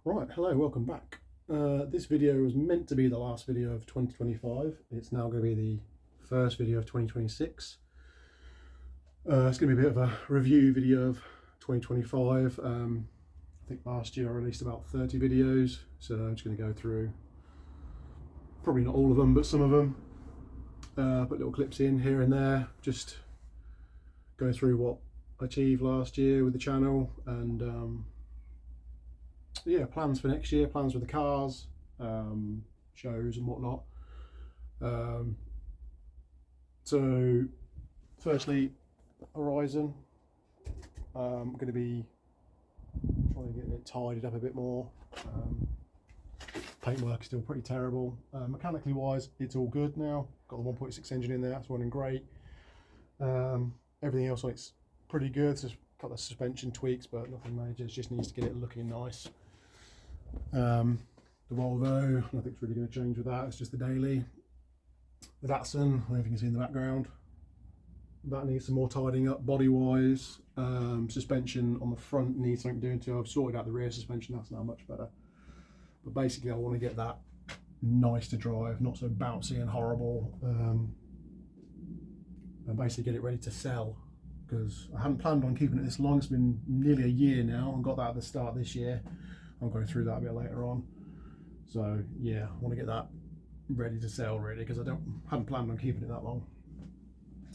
Right, hello, welcome back. This video was meant to be the last video of 2025. It's now going to be the first video of 2026. It's going to be a bit of a review video of 2025. I think last year I released about 30 videos, so I'm just going to go through, probably not all of them, but some of them. Put little clips in here and there, just go through what I achieved last year with the channel and yeah, plans for next year, plans with the cars, shows and whatnot. So firstly, Horizon. I'm going to be trying to get it tidied up a bit more. Paintwork is still pretty terrible. Mechanically wise, it's all good now. Got the 1.6 engine in there, that's running great. Everything else on it's pretty good. Just got the suspension tweaks, but nothing major. It just needs to get it looking nice. The Volvo, nothing's really going to change with that. It's just the daily. The Datsun, I don't know if you can see in the background. That needs some more tidying up body wise. Suspension on the front needs something doing to. I've sorted out the rear suspension, that's now much better. But basically I want to get that nice to drive, not so bouncy and horrible, and basically get it ready to sell, because I hadn't planned on keeping it this long. It's been nearly a year now and got that at the start of this year. I'll go through that a bit later on. So yeah, I want to get that ready to sell really, because I hadn't planned on keeping it that long.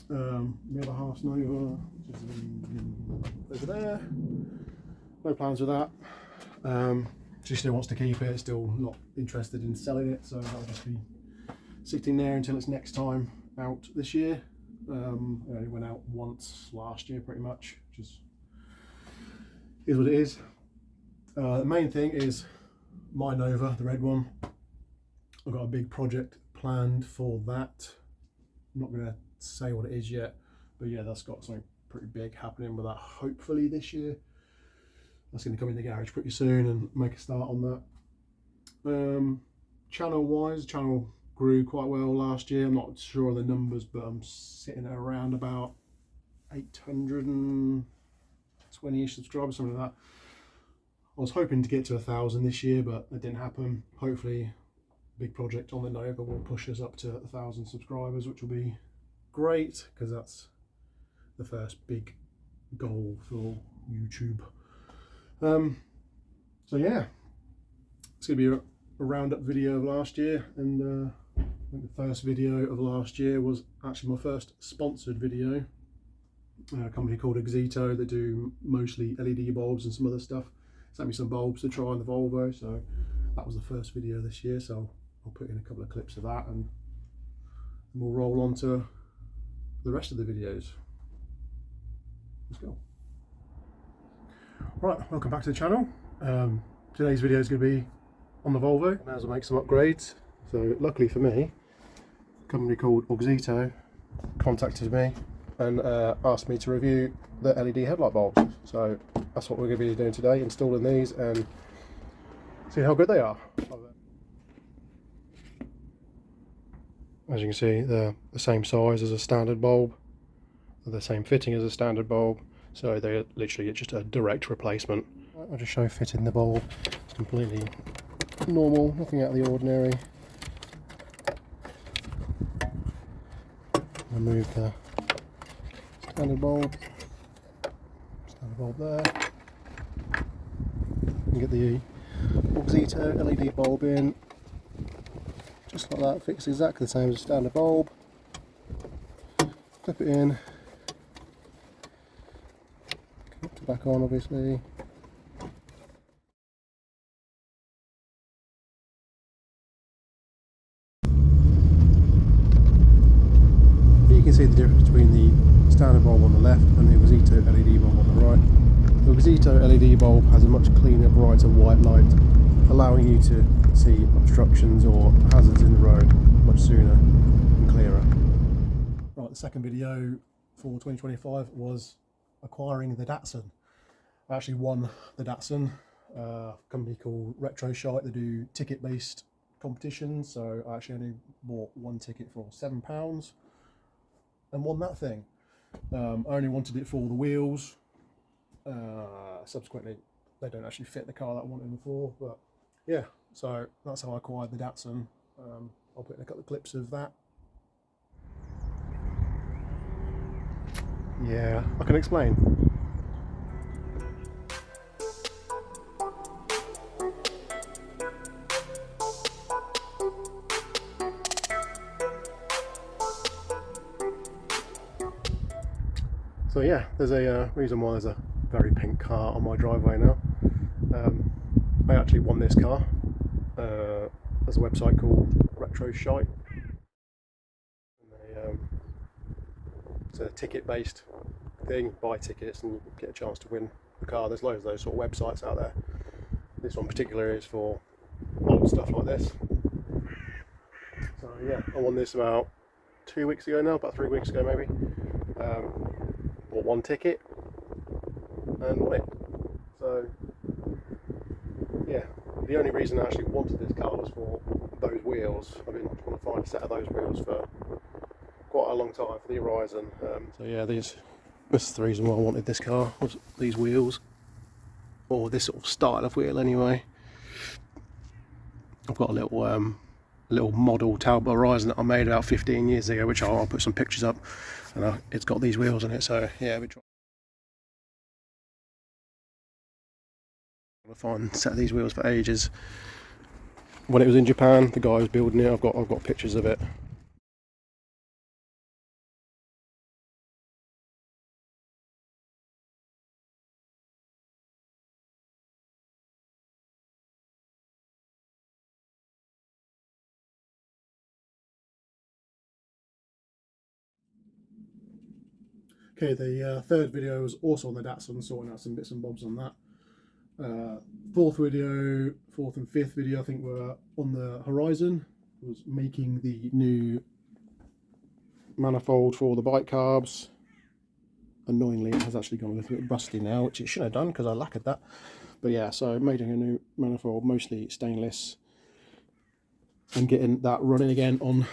The other half's Nova, which is over there. No plans with that. She still wants to keep it, still not interested in selling it, so I'll just be sitting there until it's next time out this year. It only went out once last year pretty much, which is what it is. The main thing is my Nova, the red one. I've got a big project planned for that. I'm not going to say what it is yet, but yeah, that's got something pretty big happening with that hopefully this year. That's going to come in the garage pretty soon and make a start on that. Channel wise, channel grew quite well last year. I'm not sure of the numbers, but I'm sitting at around about 820-ish subscribers, something like that. I was hoping to get to 1,000 this year, but it didn't happen. Hopefully, big project on the Nova will push us up to 1,000 subscribers, which will be great, because that's the first big goal for YouTube. So yeah, it's going to be a roundup video of last year, and I think the first video of last year was actually my first sponsored video. A company called Exito that do mostly LED bulbs and some other stuff. Sent me some bulbs to try on the Volvo, so that was the first video this year. So I'll put in a couple of clips of that, and we'll roll on to the rest of the videos. Let's go. Right, welcome back to the channel. Today's video is going to be on the Volvo as I make some upgrades. So luckily for me, a company called Exito contacted me and asked me to review the LED headlight bulbs. So that's what we're going to be doing today, installing these and see how good they are. As you can see, they're the same size as a standard bulb, they're the same fitting as a standard bulb, so they're literally just a direct replacement. I'll just show fitting the bulb. It's completely normal, nothing out of the ordinary. Remove the standard bulb there. And get the Exito LED bulb in, just like that. Fits exactly the same as a standard bulb. Clip it in. Connect it back on, obviously. You can see the difference between the standard bulb on the left and the Exito LED bulb on the right. The Exito LED bulb has a much cleaner, brighter white light, allowing you to see obstructions or hazards in the road much sooner and clearer. Right, the second video for 2025 was acquiring the Datsun. I actually won the Datsun, a company called Retro Shite. They do ticket-based competitions, so I actually only bought one ticket for £7 and won that thing. I only wanted it for the wheels. Subsequently they don't actually fit the car that I wanted them for. But yeah, so that's how I acquired the Datsun. I'll put in a couple of clips of that. Yeah, I can explain. So yeah, there's a reason why there's a very pink car on my driveway now. I actually won this car. There's a website called Retro Shite. And it's a ticket-based thing. Buy tickets and get a chance to win the car. There's loads of those sort of websites out there. This one particularly is for old stuff like this. So yeah, I won this about 2 weeks ago now, about 3 weeks ago maybe. Bought one ticket and won it. So yeah, the only reason I actually wanted this car was for those wheels. I've been trying to find a set of those wheels for quite a long time for the Horizon. So yeah, this is the reason why I wanted this car, was these wheels, or this sort of style of wheel anyway. I've got a little model Talbot Horizon that I made about 15 years ago, which I'll put some pictures up, and it's got these wheels in it. So yeah, I've been trying to find a set of these wheels for ages. When it was in Japan, the guy was building it. I've got pictures of it. Okay, the third video was also on the Datsun, sorting out some bits and bobs on that. Fourth and fifth video I think were on the Horizon. Was making the new manifold for the bike carbs. Annoyingly, it has actually gone a little bit rusty now, which it should have done because I lacquered that. But yeah, so making a new manifold, mostly stainless, and getting that running again on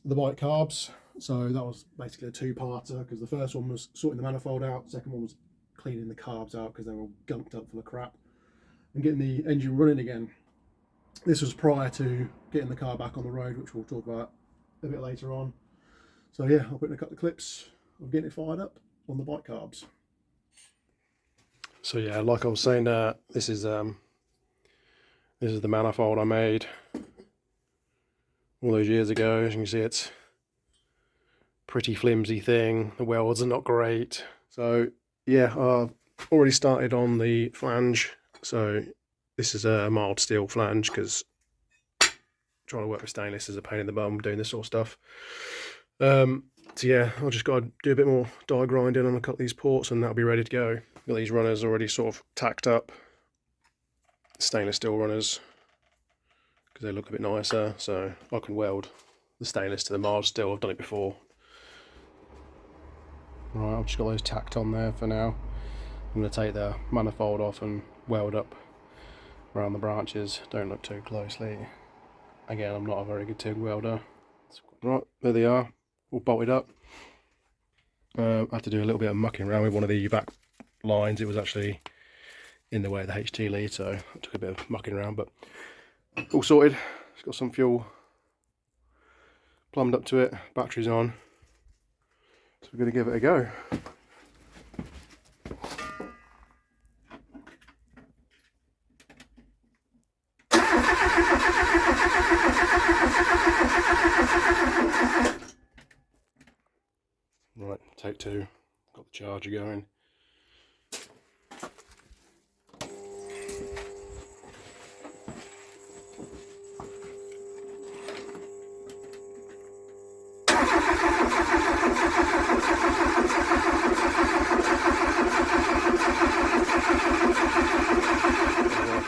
the bike carbs. So that was basically a two-parter, because the first one was sorting the manifold out, the second one was cleaning the carbs out because they were all gunked up full of crap, and getting the engine running again. This was prior to getting the car back on the road, which we'll talk about a bit later on. So yeah, I'll put in a couple of clips of getting it fired up on the bike carbs. So yeah, like I was saying, this is the manifold I made all those years ago. As you can see, it's pretty flimsy thing. The welds are not great. So yeah, I've already started on the flange. So this is a mild steel flange, because trying to work with stainless is a pain in the bum doing this sort of stuff. So yeah, I've just got to do a bit more die grinding on a couple of these ports and that'll be ready to go. Got these runners already sort of tacked up, stainless steel runners, because they look a bit nicer. So I can weld the stainless to the mild steel. I've done it before. Right, I've just got those tacked on there for now. I'm going to take the manifold off and weld up around the branches. Don't look too closely. Again, I'm not a very good TIG welder. Right, there they are, all bolted up. I had to do a little bit of mucking around with one of the back lines. It was actually in the way of the HT lead, so I took a bit of mucking around, but all sorted. It's got some fuel plumbed up to it, batteries on. So we're going to give it a go. Right, take two. Got the charger going.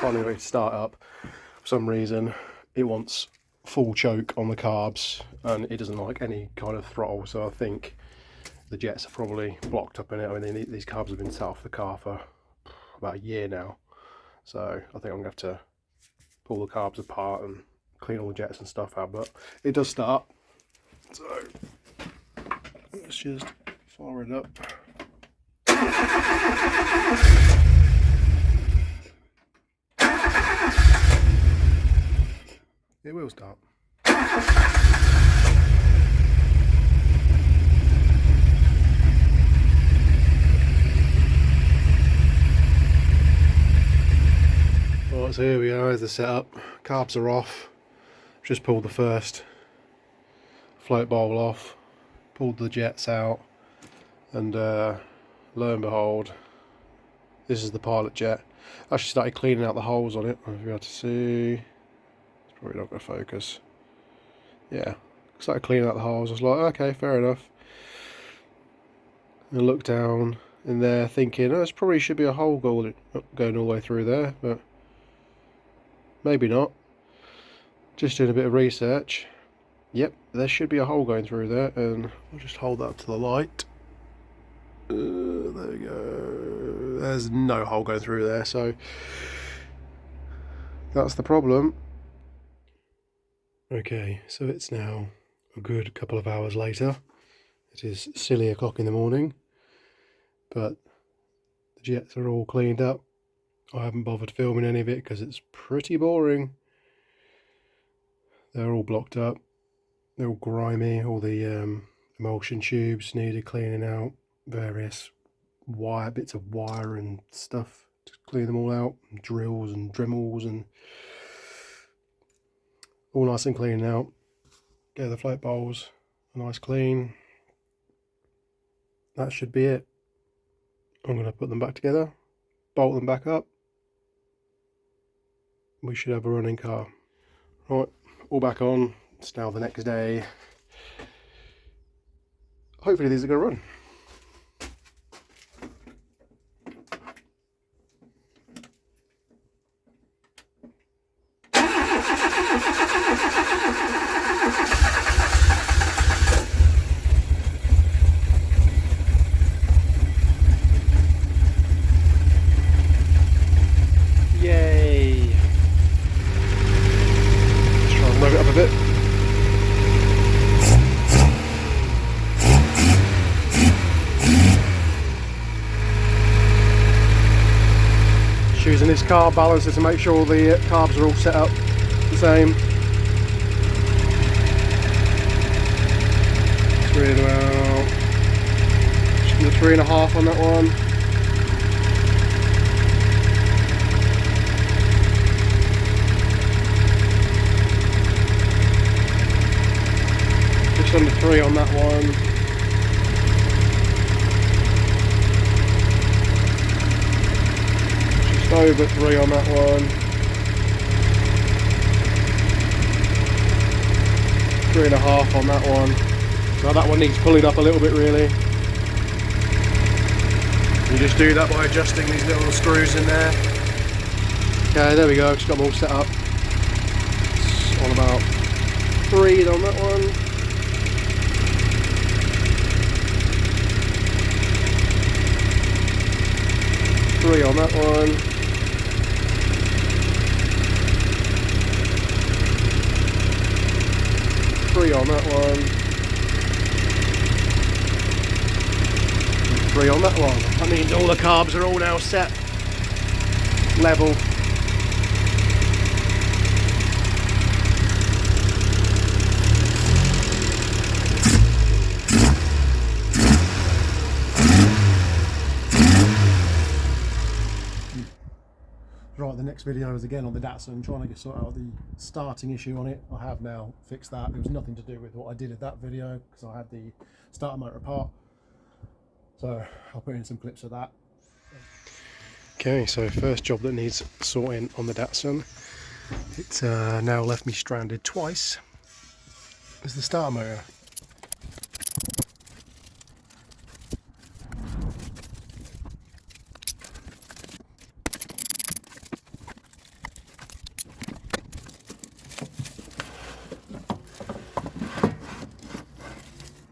Finally ready to start up. For some reason it wants full choke on the carbs and it doesn't like any kind of throttle, so I think the jets are probably blocked up in it. I mean, these carbs have been sat off the car for about a year now, so I think I'm gonna have to pull the carbs apart and clean all the jets and stuff out, but it does start. So let's just fire it up. it will start. Right, so here we are, there's the setup. Carbs are off. Just pulled the first float bowl off, pulled the jets out, and lo and behold, this is the pilot jet. I actually started cleaning out the holes on it. I don't know if you're able to see. It's probably not going to focus. Yeah, started cleaning out the holes. I was like, okay, fair enough. And I looked down in there thinking, oh, there's probably should be a hole going all the way through there, but maybe not. Just doing a bit of research. Yep, there should be a hole going through there, and I'll just hold that up to the light. There we go. There's no hole going through there, so that's the problem. Okay, so it's now a good couple of hours later. It is silly o'clock in the morning, but the jets are all cleaned up. I haven't bothered filming any of it because it's pretty boring. They're all blocked up. They're all grimy. All the emulsion tubes needed cleaning out. Various bits of wire and stuff to clean them all out. And drills and Dremels and all nice and clean out. Get the float bowls a nice clean. That should be it. I'm going to put them back together, bolt them back up. We should have a running car. Right, all back on. It's now the next day. Hopefully these are going to run. Yay! Let's try and rev it up a bit. Using this carb balancer to make sure the carbs are all set up the same. Just the 3.5 on that one. Just under 3 on that one. Over 3 on that one. 3.5 on that one. So that one needs pulling up a little bit really. You just do that by adjusting these little screws in there. Okay, there we go, just got them all set up. It's on about 3 on that one. Three on that one. 3 on that one. 3 on that one. That means all the carbs are all now set level. Right, the next video is again on the Datsun, trying to sort out the starting issue on it. I have now fixed that. It was nothing to do with what I did at that video because I had the starter motor apart. So I'll put in some clips of that. Okay, so first job that needs sorting on the Datsun. It's now left me stranded twice. Is the starter motor.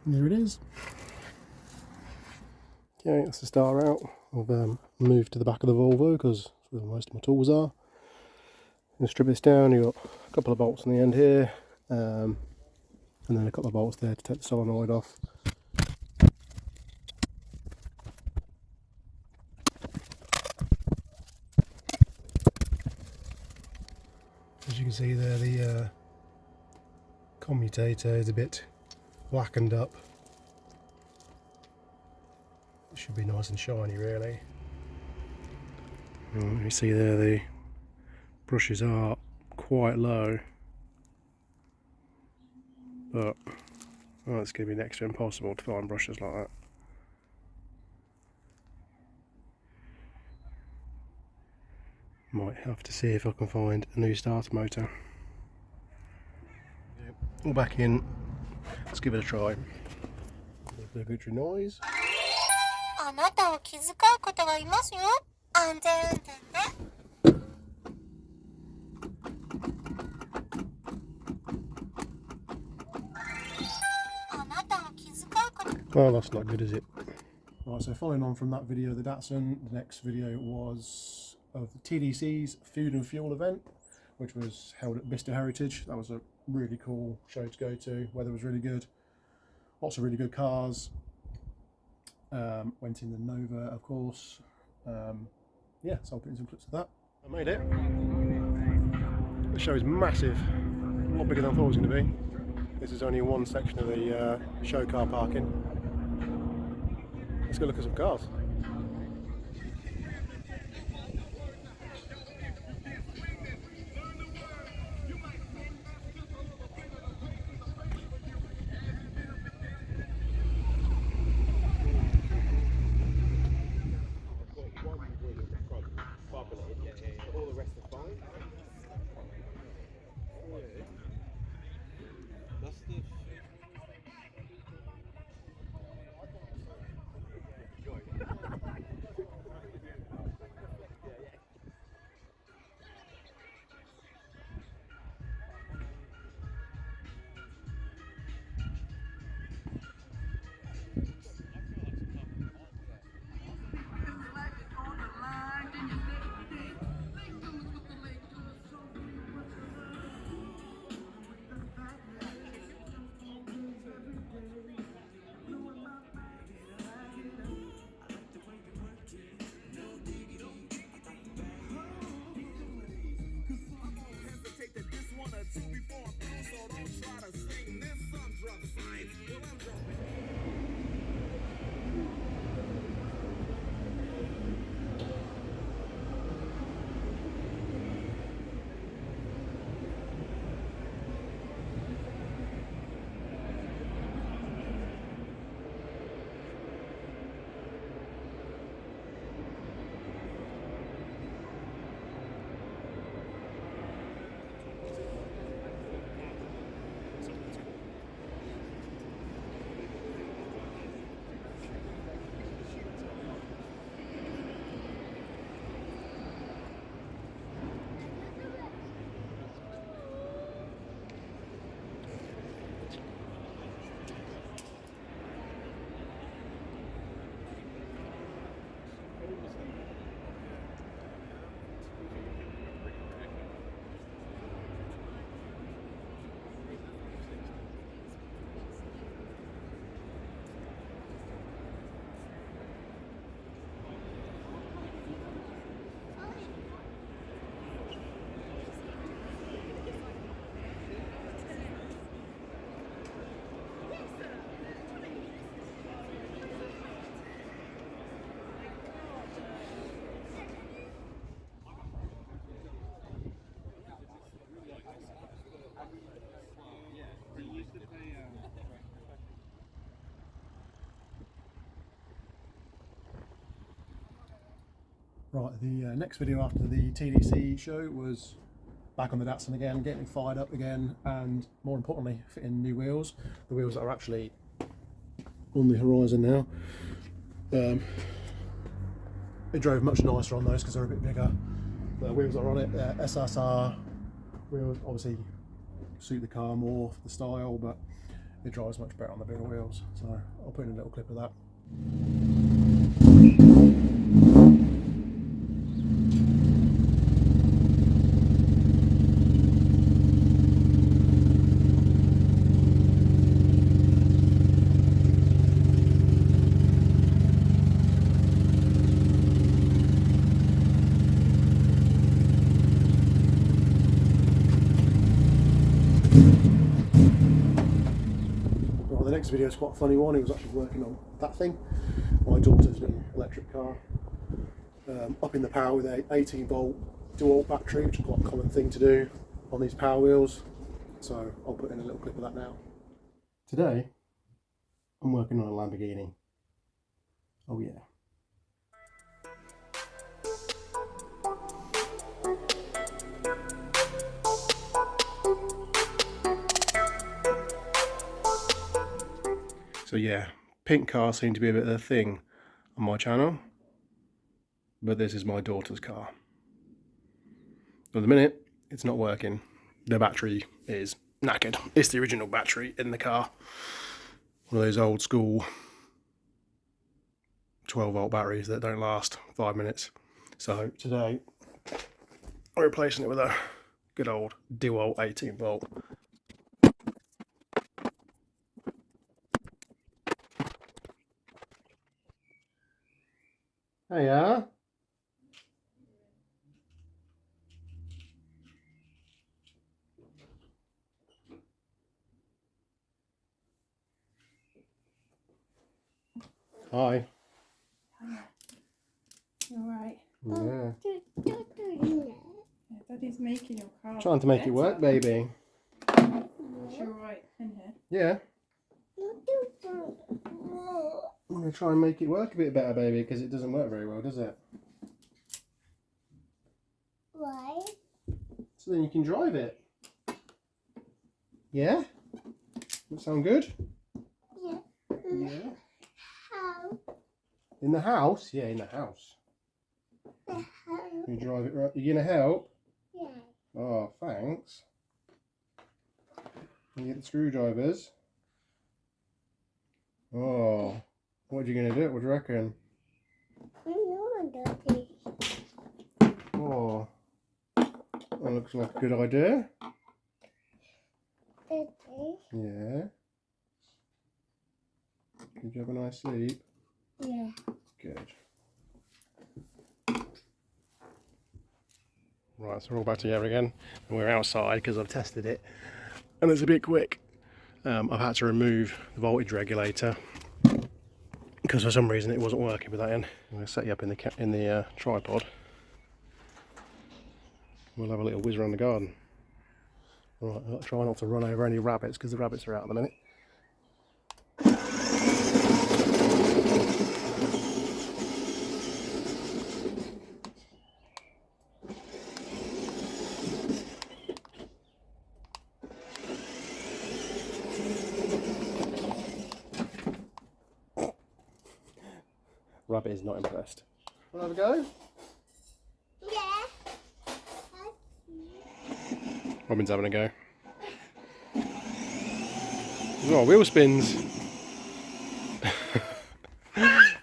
There it is. Okay, that's the starter out. I've moved to the back of the Volvo because that's where most of my tools are. I'm going to strip this down. You've got a couple of bolts on the end here, and then a couple of bolts there to take the solenoid off. As you can see there, the commutator is a bit blackened up. It should be nice and shiny really. You see there the brushes are quite low, but it's going to be next to impossible to find brushes like that. Might have to see if I can find a new starter motor. All back in, let's give it a try. Obligatory noise. あなたを気遣う方がいますよ。安全運転ね。あなたを気遣う方。 Well, that's not good, is it? Right, so following on from that video of the Datsun, the next video was of the TDC's Food and Fuel event, which was held at Bicester Heritage. That was a really cool show to go to. Weather was really good. Lots of really good cars. Went in the Nova, of course. Yeah, so I'll put in some clips of that. I made it. The show is massive, a lot bigger than I thought it was going to be. This is only one section of the show car parking. Let's go look at some cars. Right, the next video after the TDC show was back on the Datsun again, getting it fired up again, and more importantly, fitting new wheels. The wheels that are actually on the horizon now. It drove much nicer on those because they're a bit bigger. The wheels that are on it, SSR wheels, obviously suit the car more for the style, but it drives much better on the bigger wheels. So I'll put in a little clip of that. next video is quite a funny one. He was actually working on that thing, my daughter's little electric car, up in the power with a 18 volt dual battery, which is quite a common thing to do on these Power Wheels. So I'll put in a little clip of that now. Today, I'm working on a Lamborghini. Oh yeah. So yeah, pink cars seem to be a bit of a thing on my channel, but this is my daughter's car. At the minute, it's not working. The battery is knackered. It's the original battery in the car. One of those old school 12 volt batteries that don't last 5 minutes. So today, I'm replacing it with a good old dual 18 volt. Hiya. Hi. You alright? Yeah. Yeah, Daddy's making your car. Trying to make it work, baby. Is you alright in here? Yeah. I'm going to try and make it work a bit better, baby, because it doesn't work very well, does it? Why? So then you can drive it. Yeah? That sound good? Yeah. Yeah. How? In the house? Yeah, in the house. How? You drive it right. You going to help? Yeah. Oh, thanks. You get the screwdrivers. Oh, what are you going to do? What do you reckon? I know Daddy. Oh, that looks like a good idea. Daddy. Yeah. Did you have a nice sleep? Yeah. Good. Right, so we're all back together again, and we're outside because I've tested it, and it's a bit quick. I've had to remove the voltage regulator because for some reason it wasn't working with that in. I'm going to set you up in the tripod. We'll have a little whiz around the garden. Right, I'll try not to run over any rabbits because the rabbits are out at the minute. Rabbit is not impressed. Want to have a go? Yeah. Robin's having a go. Oh, wheel spins.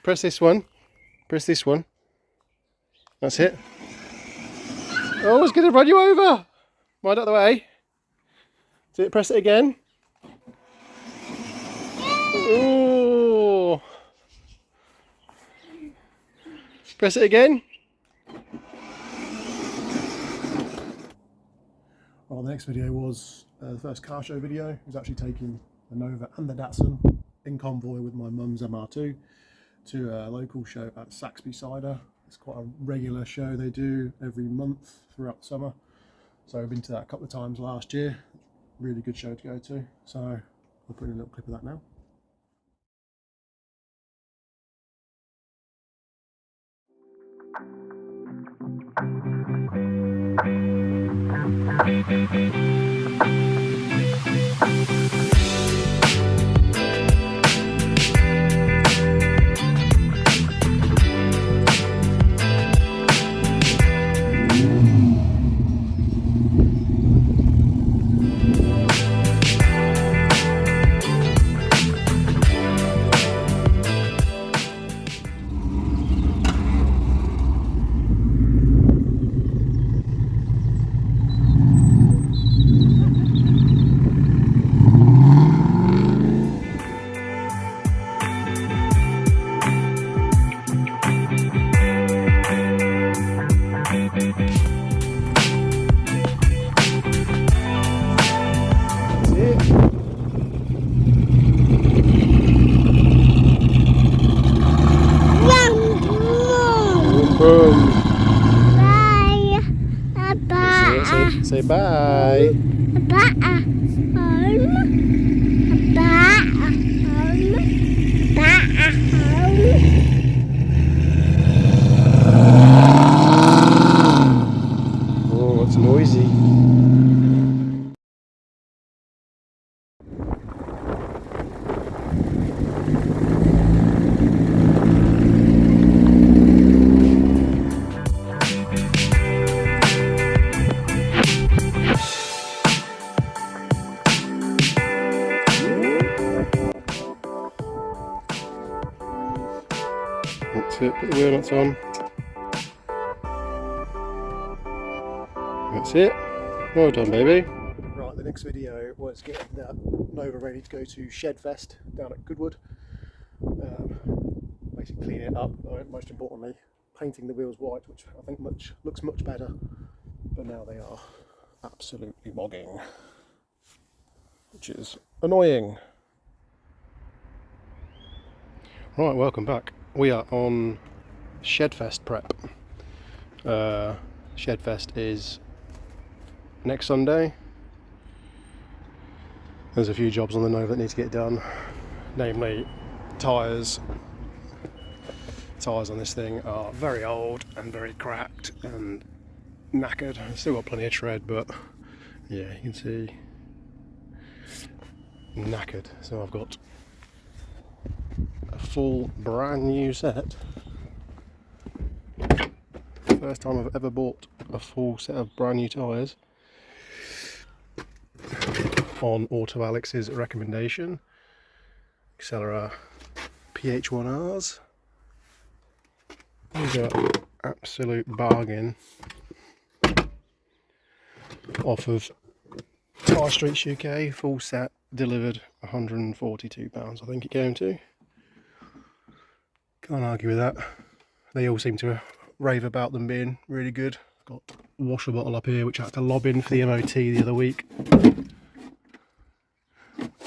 Press this one. Press this one. That's it. Oh, it's going to run you over. Right out the way. See it? Press it again. Oh. Press it again. Well, the next video was the first car show video. It was actually taking the Nova and the Datsun in convoy with my mum's MR2 to a local show at Saxby Cider. It's quite a regular show they do every month throughout the summer. So I've been to that a couple of times last year. Really good show to go to. So I'll put in a little clip of that now. it. Say bye. Bye. Oh, it's noisy. That's it, put the wheel nuts on. That's it. Well done, baby. Right, the next video was getting that Nova ready to go to Shedfest down at Goodwood. Basically cleaning it up, most importantly painting the wheels white, which I think looks much better, but now they are absolutely bogging, which is annoying. Right, welcome back. We are on Shedfest prep. Shedfest is next Sunday. There's a few jobs on the Nova that need to get done, namely tyres. Tyres on this thing are very old and very cracked and knackered. I've still got plenty of tread, but yeah, you can see knackered. So I've got a full brand new set. First time I've ever bought a full set of brand new tyres on Auto Alex's recommendation. Accelera PH1Rs. These are absolute bargain off of Tyre Streets UK. Full set delivered £142 I think it came to. Can't argue with that. They all seem to rave about them being really good. I've got a washer bottle up here which I had to lob in for the MOT the other week.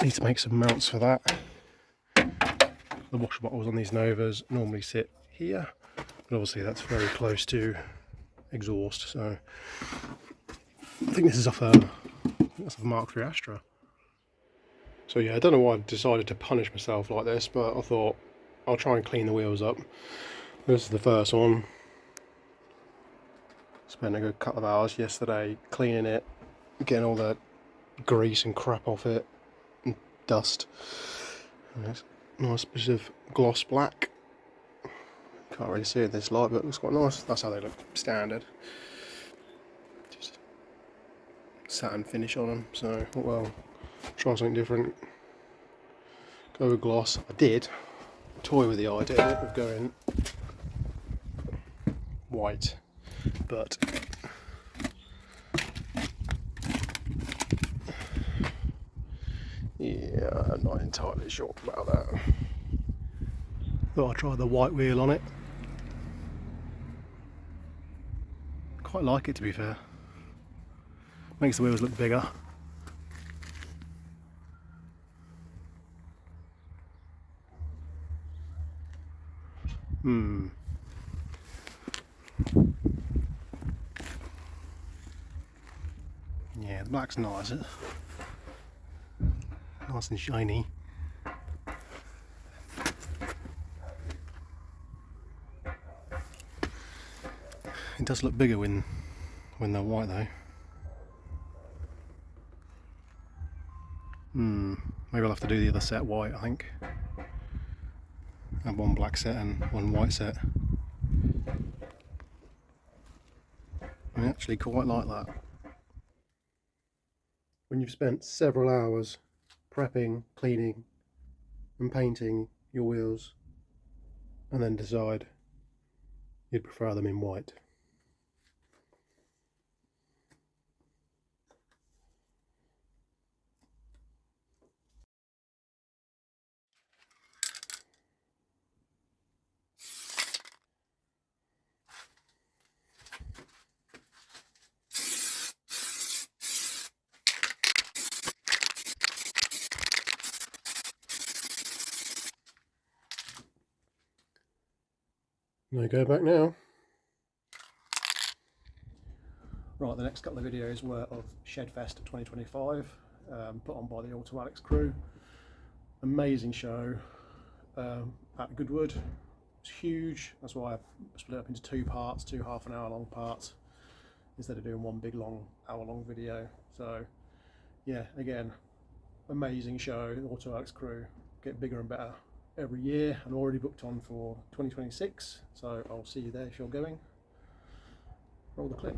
Need to make some mounts for that. The washer bottles on these Novas normally sit here, but obviously that's very close to exhaust, so I think this is off a Mark III Astra. So yeah, I don't know why I decided to punish myself like this, but I thought I'll try and clean the wheels up. This is the first one. Spent a good couple of hours yesterday cleaning it, getting all the grease and crap off it, and dust. And it's a nice bit of gloss black. Can't really see it in this light, but it looks quite nice. That's how they look standard. Just satin finish on them, so well, try something different. Go with gloss. I did toy with the idea of going white, but yeah, I'm not entirely sure about that. Thought I'd try the white wheel on it. Quite like it, to be fair. Makes the wheels look bigger. Yeah, the black's nice. Nice and shiny. It does look bigger when they're white though. Maybe I'll have to do the other set white, I think. Have one black set and one white set. I actually quite like that. When you've spent several hours prepping, cleaning and painting your wheels and then decide you'd prefer them in white. No go back now. Right, the next couple of videos were of Shedfest 2025, put on by the Auto Alex crew. Amazing show at Goodwood. It's huge, that's why I split it up into two parts, two half-an-hour long parts, instead of doing one big long hour-long video. So yeah, again, amazing show. The Auto Alex crew get bigger and better every year. I'm already booked on for 2026, so I'll see you there if you're going. Roll the clip.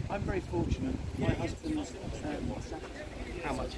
I'm very fortunate. My husband's how much?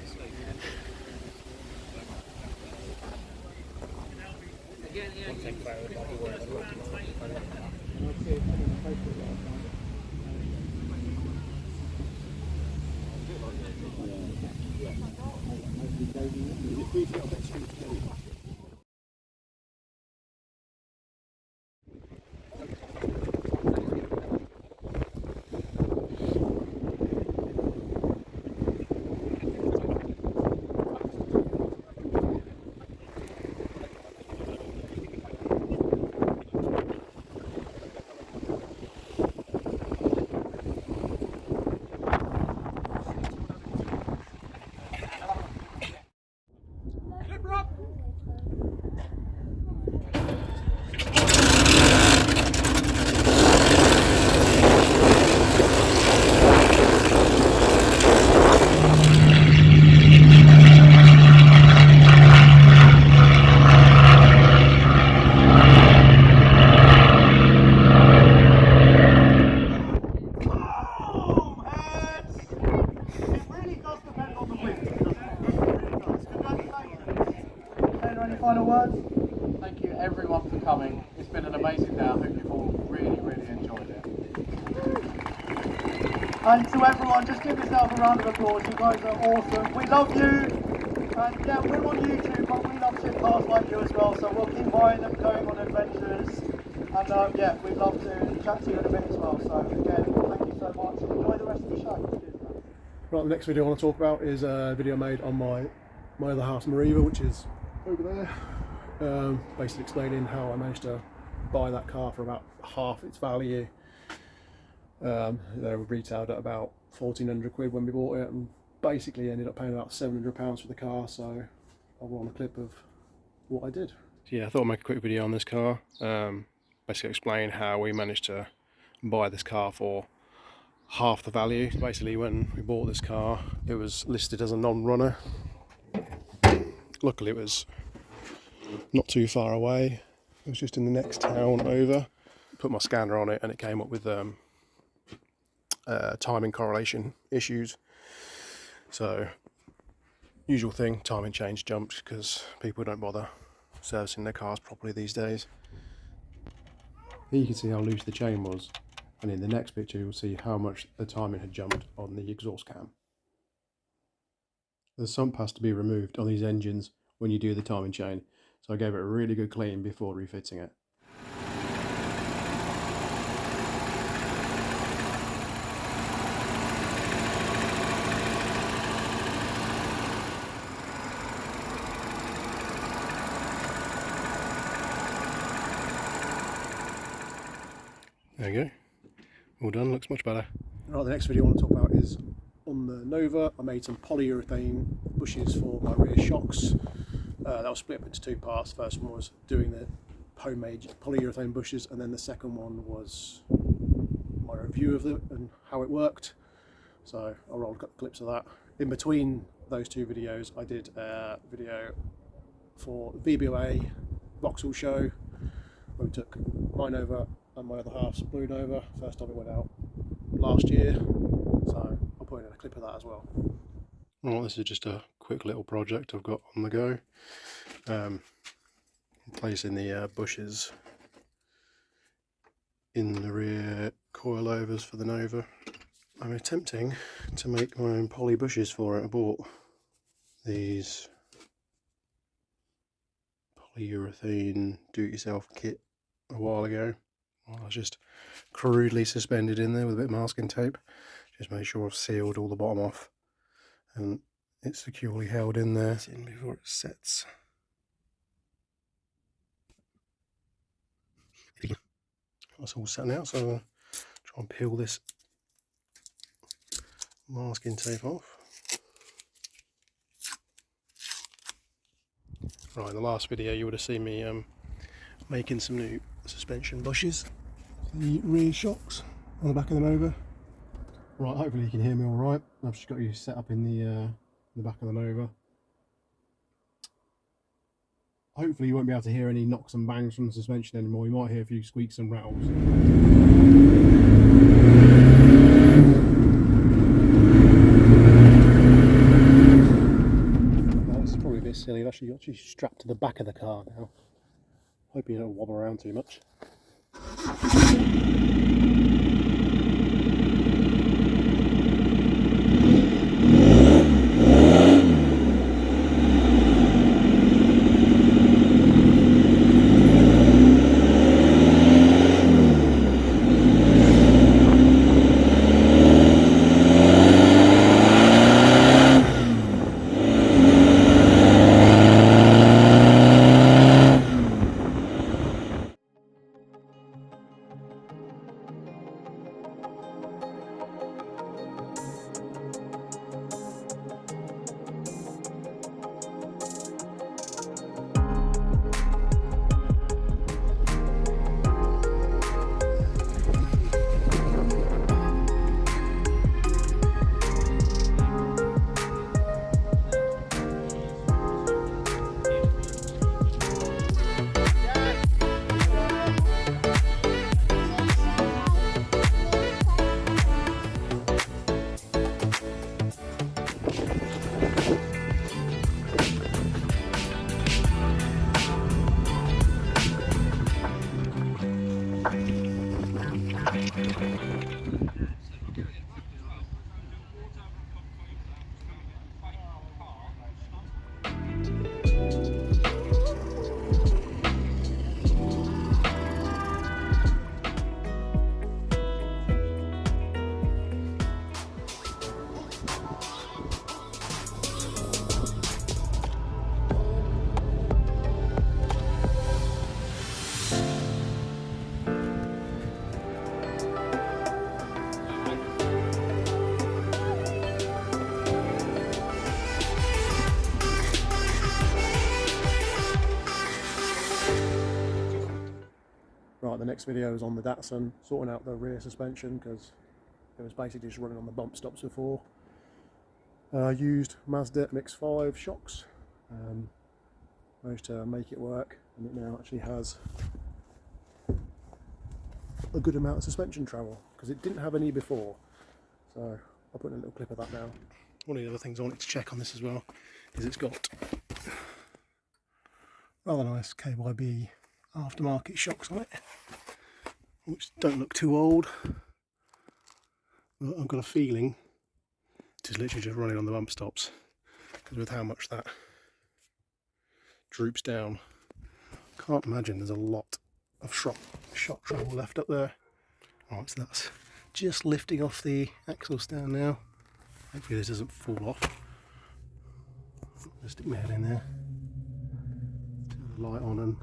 Final words? Thank you everyone for coming. It's been an amazing day. I hope you've all really, really enjoyed it. And to everyone, just give yourself a round of applause. You guys are awesome. We love you. And yeah, we're on YouTube, but we love shit cars like you as well. So we'll keep buying them, going on adventures. And yeah, we'd love to chat to you in a bit as well. So again, thank you so much. Enjoy the rest of the show. Right, the next video I want to talk about is a video made on my other house, Mariva, which is over there. Basically explaining how I managed to buy that car for about half its value. They were retailed at about 1,400 quid when we bought it, and basically ended up paying about £700 for the car. So I'll run a clip of what I did. Yeah, I thought I'd make a quick video on this car. Basically explain how we managed to buy this car for half the value. Basically, when we bought this car, it was listed as a non-runner. Luckily, it was not too far away. It was just in the next town over. Put my scanner on it, and it came up with timing correlation issues. So, usual thing, timing chains jumped because people don't bother servicing their cars properly these days. Here you can see how loose the chain was, and in the next picture you'll see how much the timing had jumped on the exhaust cam. The sump has to be removed on these engines when you do the timing chain, so I gave it a really good clean before refitting it. There you go. All done, looks much better. Right, the next video I want to talk about is on the Nova. I made some polyurethane bushes for my rear shocks. That was split up into two parts. The first one was doing the homemade polyurethane bushes, and then the second one was my review of them and how it worked. So I'll roll a couple clips of that. In between those two videos, I did a video for the VBOA Vauxhall show where we took my Nova and my other half's Blue Nova. First time it went out last year, so I'll put in a clip of that as well. Well, this is just a quick little project I've got on the go. Placing the bushes in the rear coilovers for the Nova. I'm attempting to make my own poly bushes for it. I bought these polyurethane do-it-yourself kit a while ago. Well, I was just crudely suspended in there with a bit of masking tape. Just make sure I've sealed all the bottom off and it's securely held in there before it sets. That's all set now, so I'll try and peel this masking tape off. Right, in the last video you would have seen me making some new suspension bushes for the rear shocks on the back of the Nova. Right, hopefully you can hear me all right. I've just got you set up in the back of the Nova. Hopefully you won't be able to hear any knocks and bangs from the suspension anymore. You might hear a few squeaks and rattles. That's probably a bit silly. I've actually strapped to the back of the car now. Hope you don't wobble around too much. Right, the next video is on the Datsun, sorting out the rear suspension because it was basically just running on the bump stops before. Used Mazda MX-5 shocks, managed to make it work, and it now actually has a good amount of suspension travel because it didn't have any before. So I'll put in a little clip of that now. One of the other things I wanted to check on this as well is it's got rather nice KYB aftermarket shocks on it, which don't look too old, but I've got a feeling it's literally just running on the bump stops, because with how much that droops down, can't imagine there's a lot of shock travel left up there. Alright, so that's just lifting off the axle stand now. Hopefully this doesn't fall off. Just stick my head in there, turn the light on and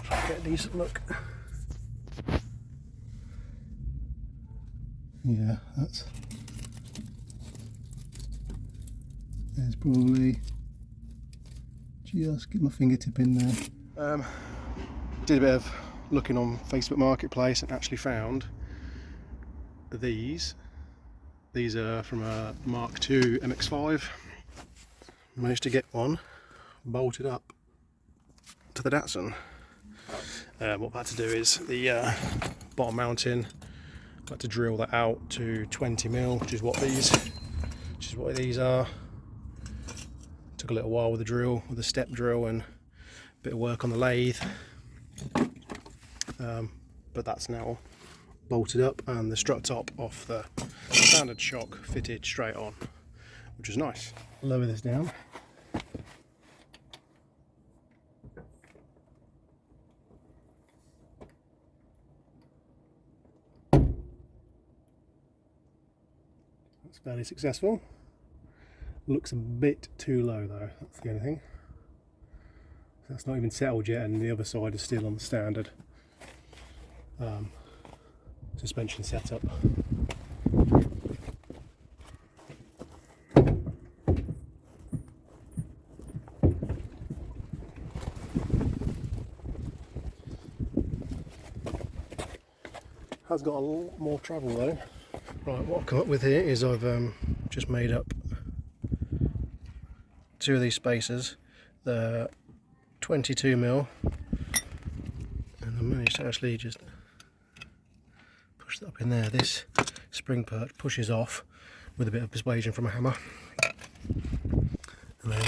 try and get a decent look. Yeah, there's probably just get my fingertip in there. Did a bit of looking on Facebook Marketplace and actually found these. These are from a Mark II MX-5. Managed to get one bolted up to the Datsun. What I've had to do is the bottom mounting. I've had to drill that out to 20mm, which is what these are. Took a little while with the drill, with the step drill, and a bit of work on the lathe. But that's now bolted up, and the strut top off the standard shock fitted straight on, which is nice. Lower this down. That's fairly successful. Looks a bit too low though, that's the only thing. That's not even settled yet, and the other side is still on the standard suspension setup. Has got a lot more travel though. Right, what I've come up with here is I've just made up two of these spacers. They're 22mm, and I managed to actually just push that up in there. This spring perch pushes off with a bit of persuasion from a hammer, and then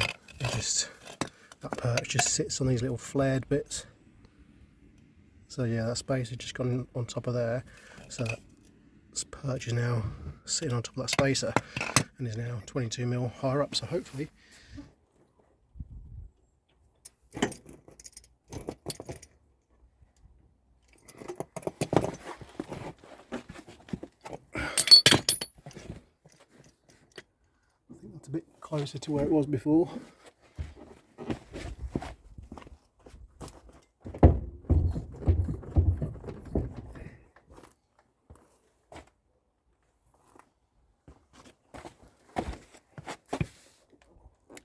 that perch just sits on these little flared bits. So yeah, that spacer just gone on top of there, so that perch is now sitting on top of that spacer and is now 22mm higher up, so hopefully a bit closer to where it was before.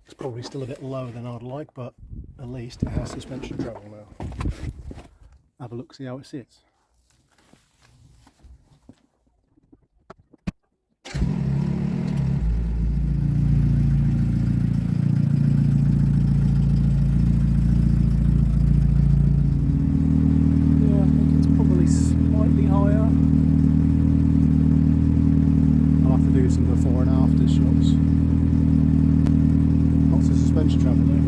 It's probably still a bit lower than I'd like, but at least it has suspension travel now. Have a look, see how it sits. Before and after shots. Lots of suspension travel there.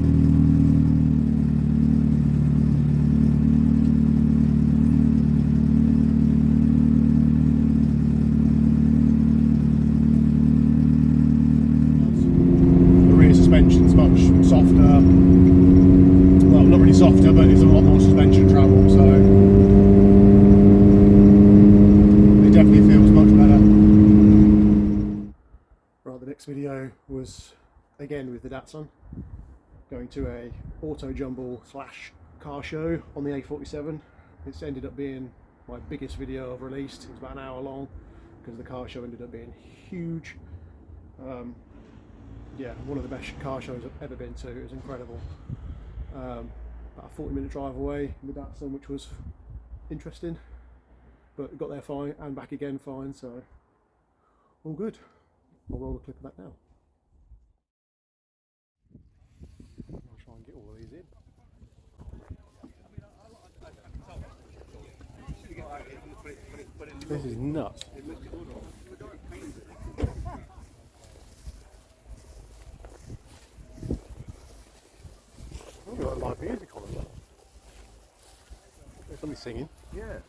The rear suspension's much softer. Well, not really softer, but it's a lot more suspension travel, so it definitely feels much better. The next video was again with the Datsun, going to a auto jumble / car show on the A47. It's ended up being my biggest video I've released. It was about an hour long because the car show ended up being huge. Yeah, one of the best car shows I've ever been to. It was incredible. About a 40-minute drive away in the Datsun, which was interesting, but got there fine and back again fine, so all good. I'll roll a clip of that now. I'll try and get all of these in. This is nuts. Oh, we've got live music on as well. There's somebody singing. Yeah.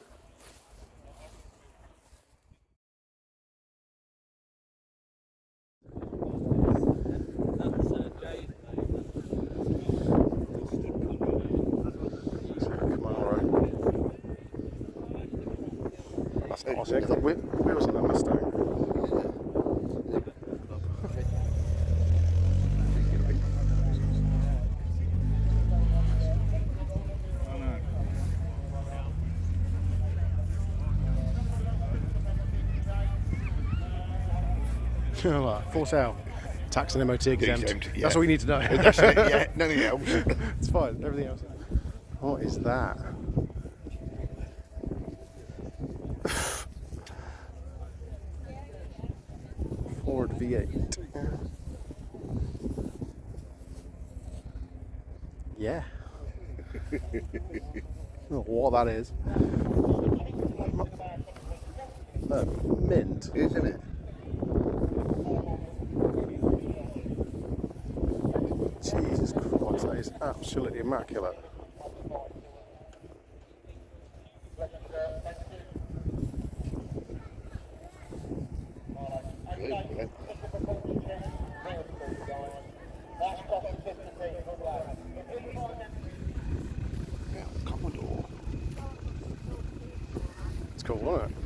That's awesome. The wheels on that Mustang. Like, for sale. Tax and MOT exempt. Exempt, yeah. That's all you need to know. That's it, yeah, nothing else. It's fine. Everything else. What is that? Ford V8. Yeah. I don't know what that is. Mint. Isn't it? Jesus Christ, that is absolutely immaculate. Yeah, Commodore. It's cool, isn't it?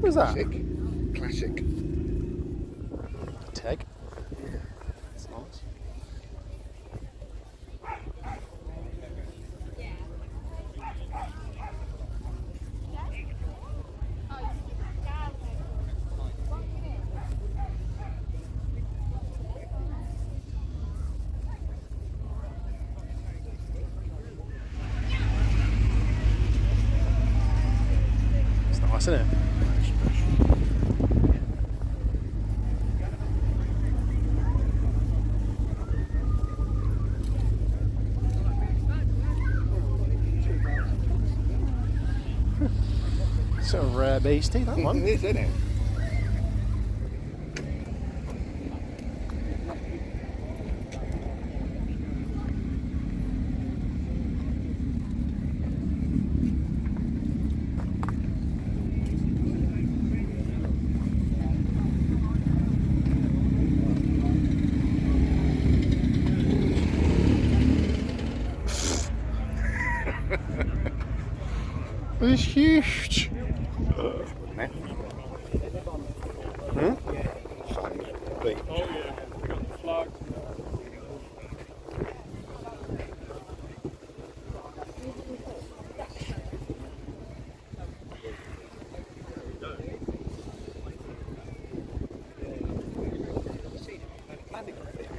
What is that? Classic. Classic. Teg. That's nice. It's nice, isn't it? It's a rare beastie, that It one. is, isn't it? It's huge. Isn't it? Fun. Beach.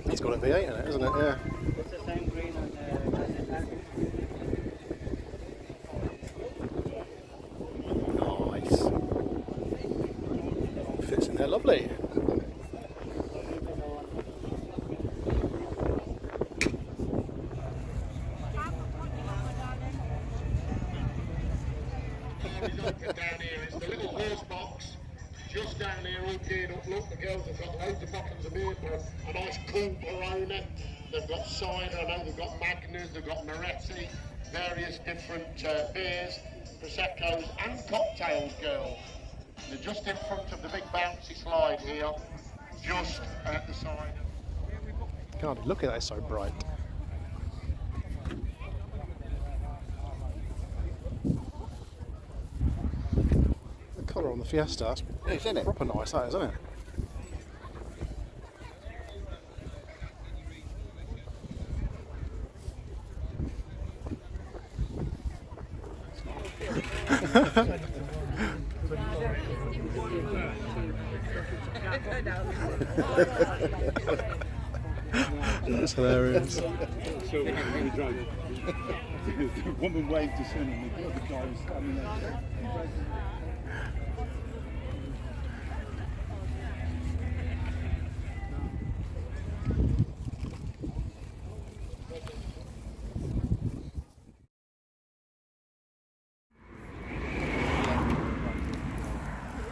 It's got a V8 in it, isn't it? Yeah. Nice. Fits in there lovely. Down here, it's the little horse box just down there, all geared up. Look, the girls have got loads of bottles of beer for a nice cool Peroni. They've got cider, I know they've got Magners, they've got Moretti, various different beers, Prosecco's and cocktails, girls. They're just in front of the big bouncy slide here, just at the side. God, look at that, it's so bright. The colour on the Fiesta, that's Isn't it? proper nice, that, isn't it? That's hilarious. So we drove. The woman waved us in and the guy was standing there.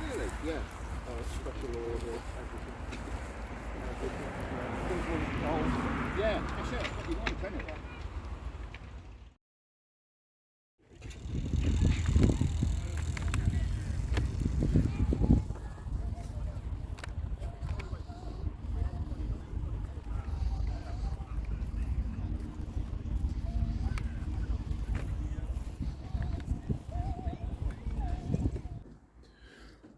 Really? Yeah. Special order. Yeah, that's it. What you want, isn't it?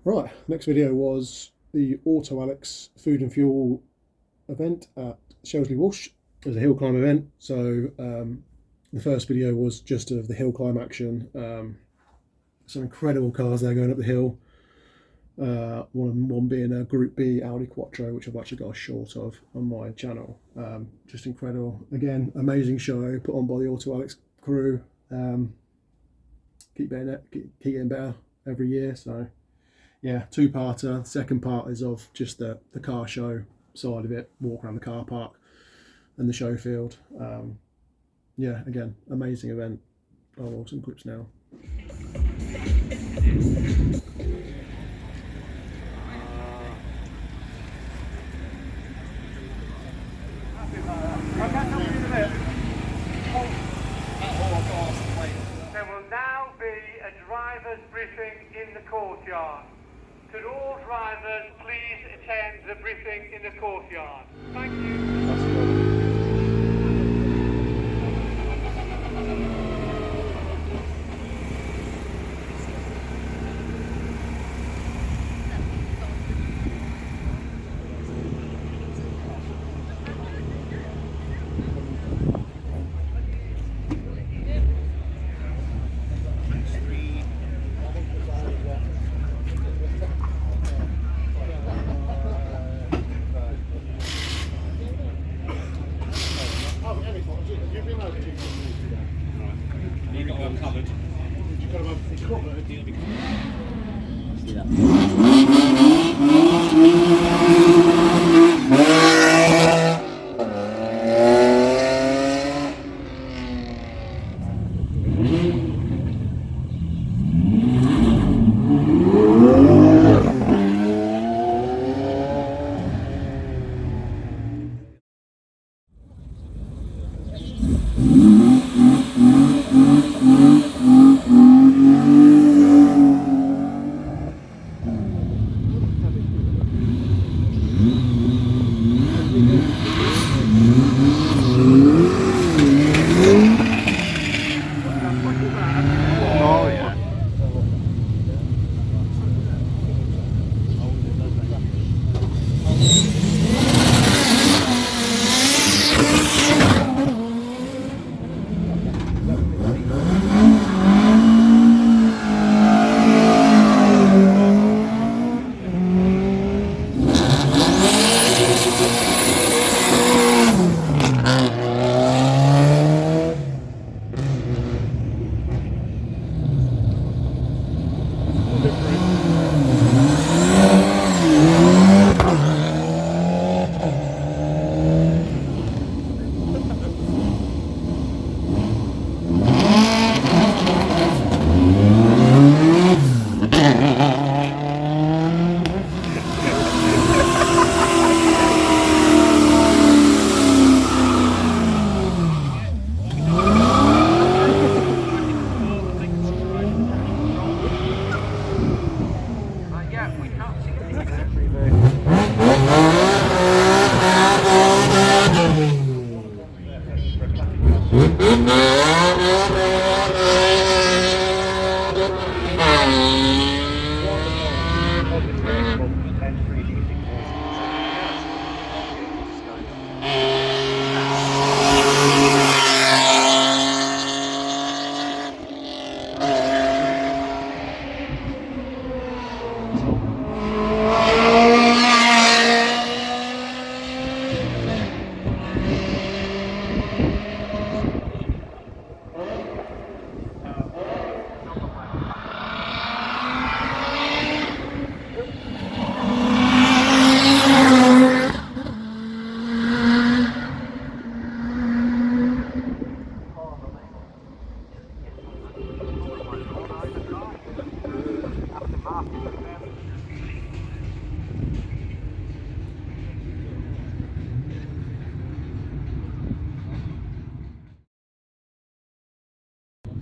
Right, next video was the Auto Alex Food and Fuel event at Shelsley Walsh. It was a hill climb event, so the first video was just of the hill climb action. Some incredible cars there going up the hill. One being a Group B Audi Quattro, which I've actually got a short of on my channel. Just incredible. Again, amazing show put on by the Auto Alex crew. Keep getting better every year. So yeah, two-parter. The second part is of just the car show side of it, walk around the car park and the show field. Yeah, again, amazing event. I'll some clips now. There will now be a driver's briefing in the courtyard. Could all drivers please attend the briefing in the courtyard? Thank you.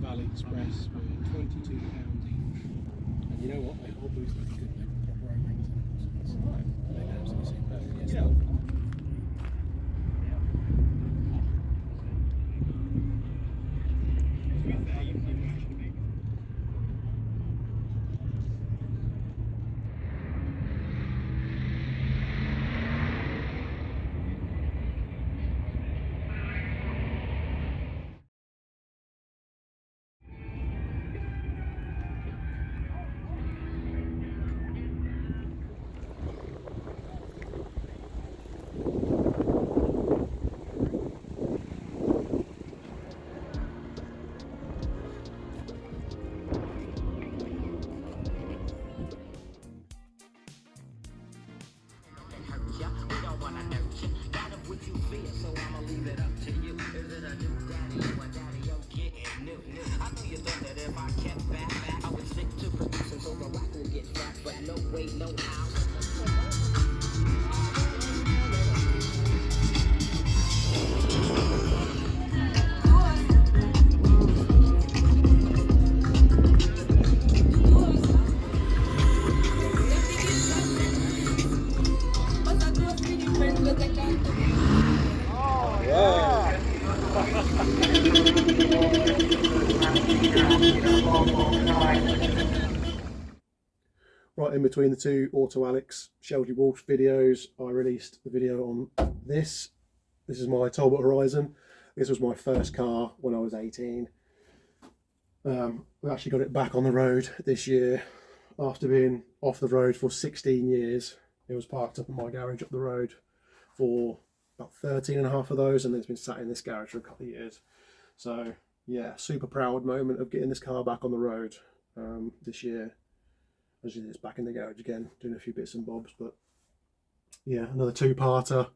Valley Express for £22 each. And you know what? They all boost looking good. They've got proper O-rings in. That's right. They absolutely seem perfect. Yes, yeah. Right in between the two Auto Alex Shelby Wolf videos, I released the video on this. This is my Talbot Horizon. This was my first car when I was 18. We actually got it back on the road this year after being off the road for 16 years. It was parked up in my garage up the road for about 13 and a half of those, and then it's been sat in this garage for a couple of years. So yeah, super proud moment of getting this car back on the road this year. As it's back in the garage again, doing a few bits and bobs. But yeah, another two-parter.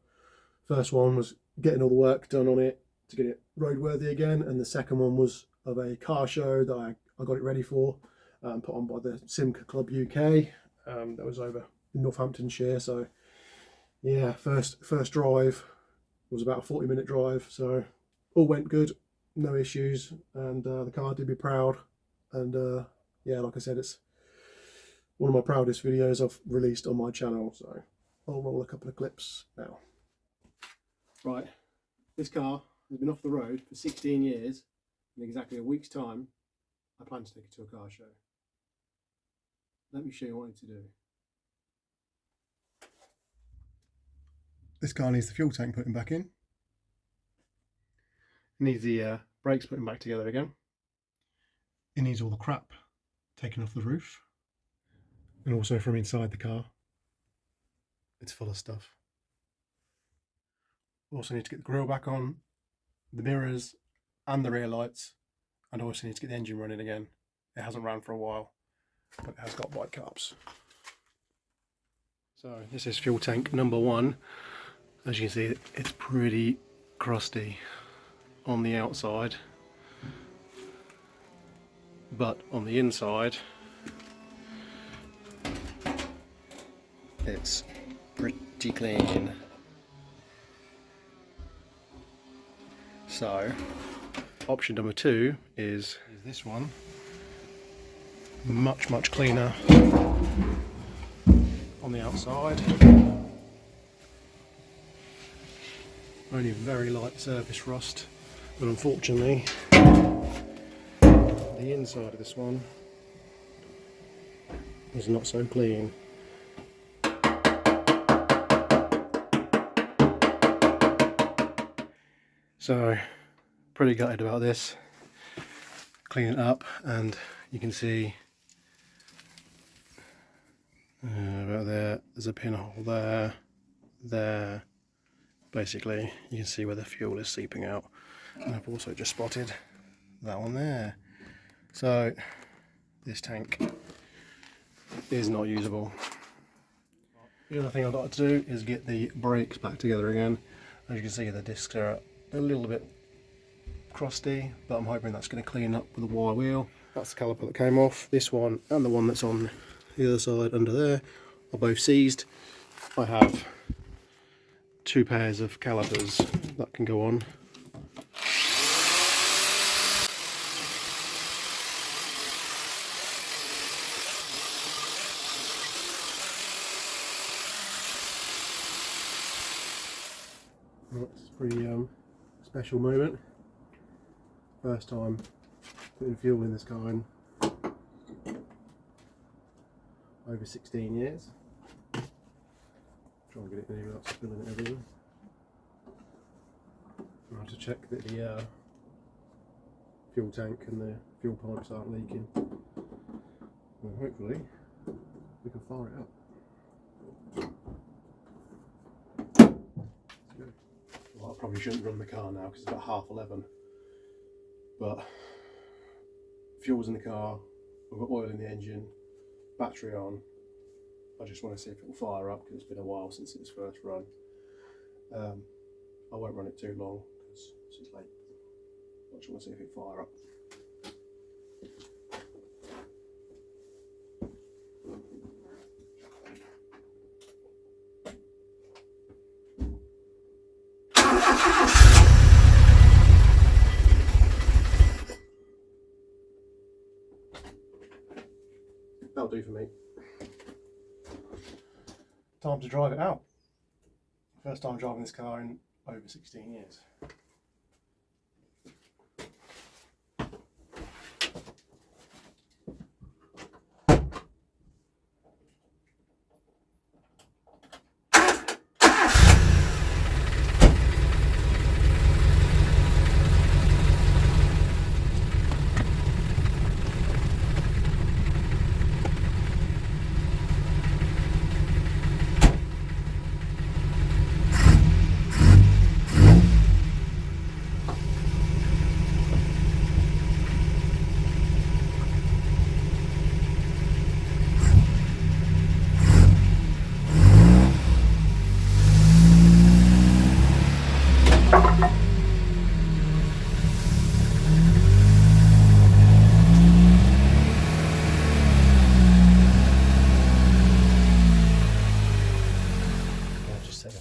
First one was getting all the work done on it to get it roadworthy again, and the second one was of a car show that I got it ready for, put on by the Simca Club UK. That was over in Northamptonshire. So yeah, first drive was about a 40-minute drive, so all went good, no issues, and the car did me proud. And yeah, like I said, it's one of my proudest videos I've released on my channel, so I'll roll a couple of clips now. Right, this car has been off the road for 16 years. In exactly a week's time, I plan to take it to a car show. Let me show you what I need to do. This car needs the fuel tank putting back in. It needs the brakes putting back together again. It needs all the crap taken off the roof. And also from inside the car, it's full of stuff. Also need to get the grille back on, the mirrors and the rear lights, and also need to get the engine running again. It hasn't ran for a while, but it has got white carbs. So this is fuel tank number 1. As you can see, it's pretty crusty on the outside, but on the inside it's pretty clean. So option number 2 is this one. Much cleaner on the outside. Only very light surface rust, but unfortunately the inside of this one is not so clean. So pretty gutted about this. Clean it up and you can see about there's a pinhole there. Basically you can see where the fuel is seeping out, and I've also just spotted that one there. So this tank is not usable. The other thing I've got to do is get the brakes back together again. As you can see, the discs are a little bit crusty, but I'm hoping that's going to clean up with the wire wheel. That's the caliper that came off. This one and the one that's on the other side under there are both seized. I have 2 pairs of calipers that can go on. It's a pretty special moment. First time putting fuel in this car in over 16 years. Try and get it in without spilling it everywhere. I have to check that the fuel tank and the fuel pipes aren't leaking. Well, hopefully we can fire it up. Well, I probably shouldn't run the car now because it's about 11:30. But fuel's in the car, we've got oil in the engine, battery on. I just want to see if it will fire up because it's been a while since its first run. I won't run it too long because it's late. I just want to see if it fire up. That'll do for me. Time to drive it out. First time driving this car in over 16 years.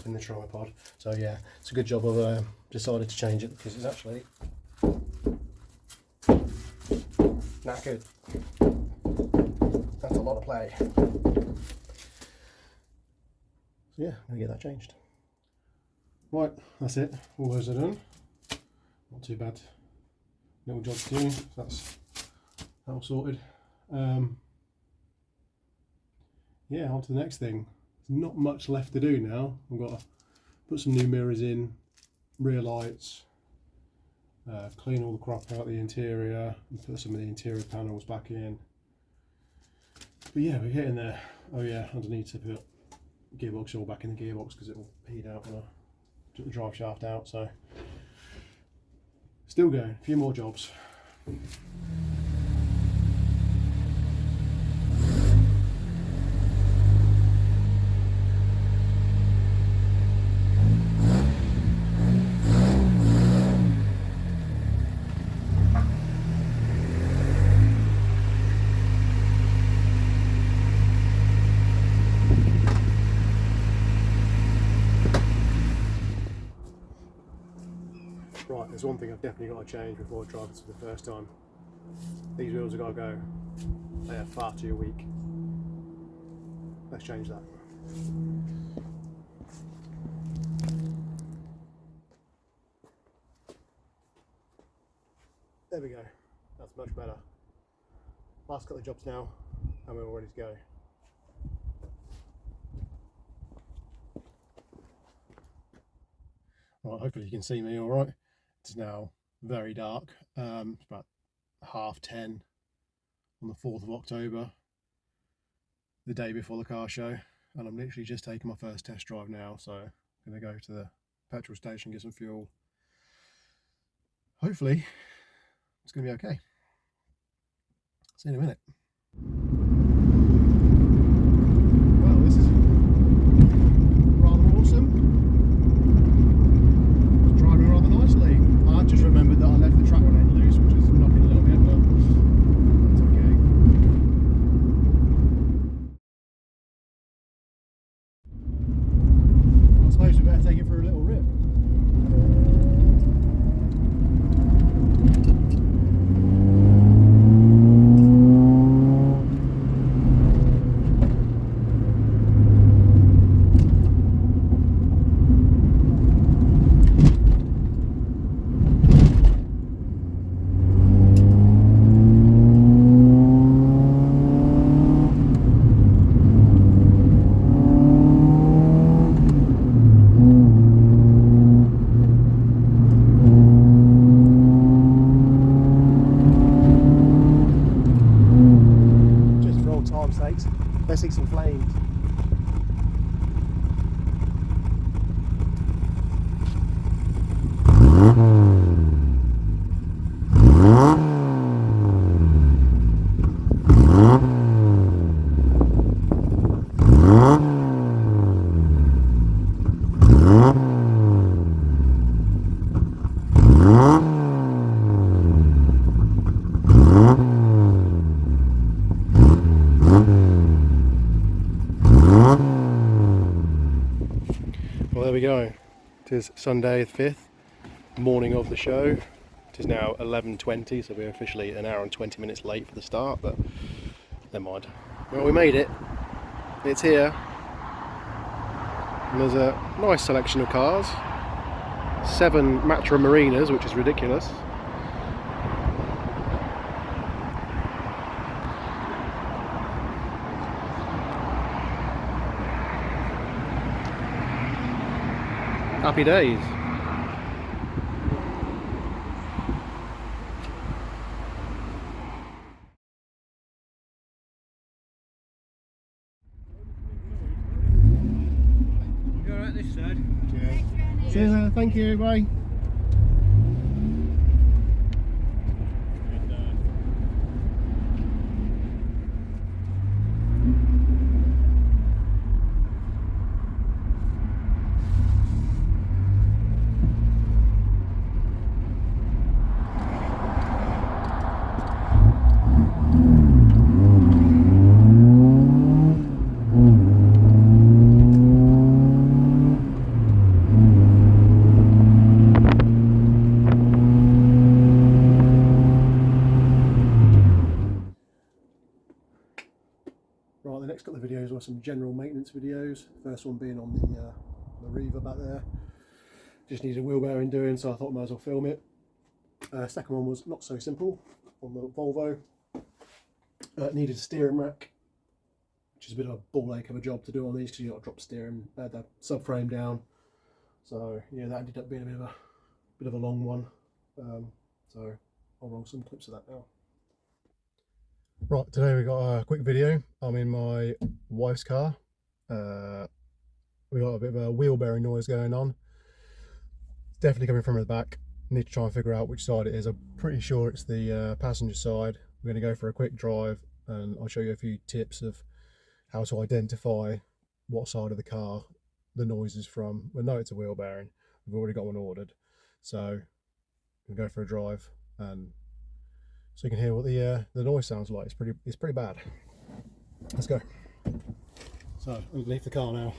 In the tripod, so yeah, it's a good job of decided to change it because it's actually knackered. That's a lot of play. So yeah, I'm gonna get that changed. Right, that's it. All those are done. Not too bad. Little job to do. That's all sorted. Yeah, on to the next thing. There's not much left to do now. I've got to put some new mirrors in, rear lights, clean all the crap out of the interior, and put some of the interior panels back in. But yeah, we're getting there. Oh yeah, I need to put gearbox all back in the gearbox because it will peed out when I took the drive shaft out. So still going, a few more jobs. Right, there's one thing I've definitely got to change before I drive this for the first time. These wheels have got to go. They are far too weak. Let's change that. There we go. That's much better. Last couple of jobs now, and we're all ready to go. Right, hopefully you can see me all right. It's now very dark. It's about 10:30 on the 4th of October, the day before the car show, and I'm literally just taking my first test drive now, so I'm going to go to the petrol station, get some fuel. Hopefully it's going to be okay. See you in a minute. Well, this is rather awesome. Driving rather nicely. I just remembered that I left the track on end loose, which is knocking a little bit, but it's okay. Well, I suppose we better take it for a little rip. there we go. It is Sunday the 5th, morning of the show. It is now 11:20, so we're officially an hour and 20 minutes late for the start, but never mind. Well, we made it. It's here. And there's a nice selection of cars. 7 Matra Marinas, which is ridiculous. Happy days. You're at this side. See you there, thank you, bye. Right, the next couple of videos were some general maintenance videos. First one being on the Riva back there. Just needed a wheel bearing doing, so I thought I might as well film it. Second one was not so simple on the Volvo. Needed a steering rack, which is a bit of a ball ache of a job to do on these because you've got to drop the subframe down. So yeah, that ended up being a bit of a long one. So I'll roll some clips of that now. Right, today we got a quick video. I'm in my wife's car. We got a bit of a wheel bearing noise going on. It's definitely coming from the back. Need to try and figure out which side it is. I'm pretty sure it's the passenger side. We're going to go for a quick drive and I'll show you a few tips of how to identify what side of the car the noise is from. We know it's a wheel bearing. We've already got one ordered. So we'll go for a drive and so you can hear what the noise sounds like. It's pretty bad. Let's go. So underneath the car now,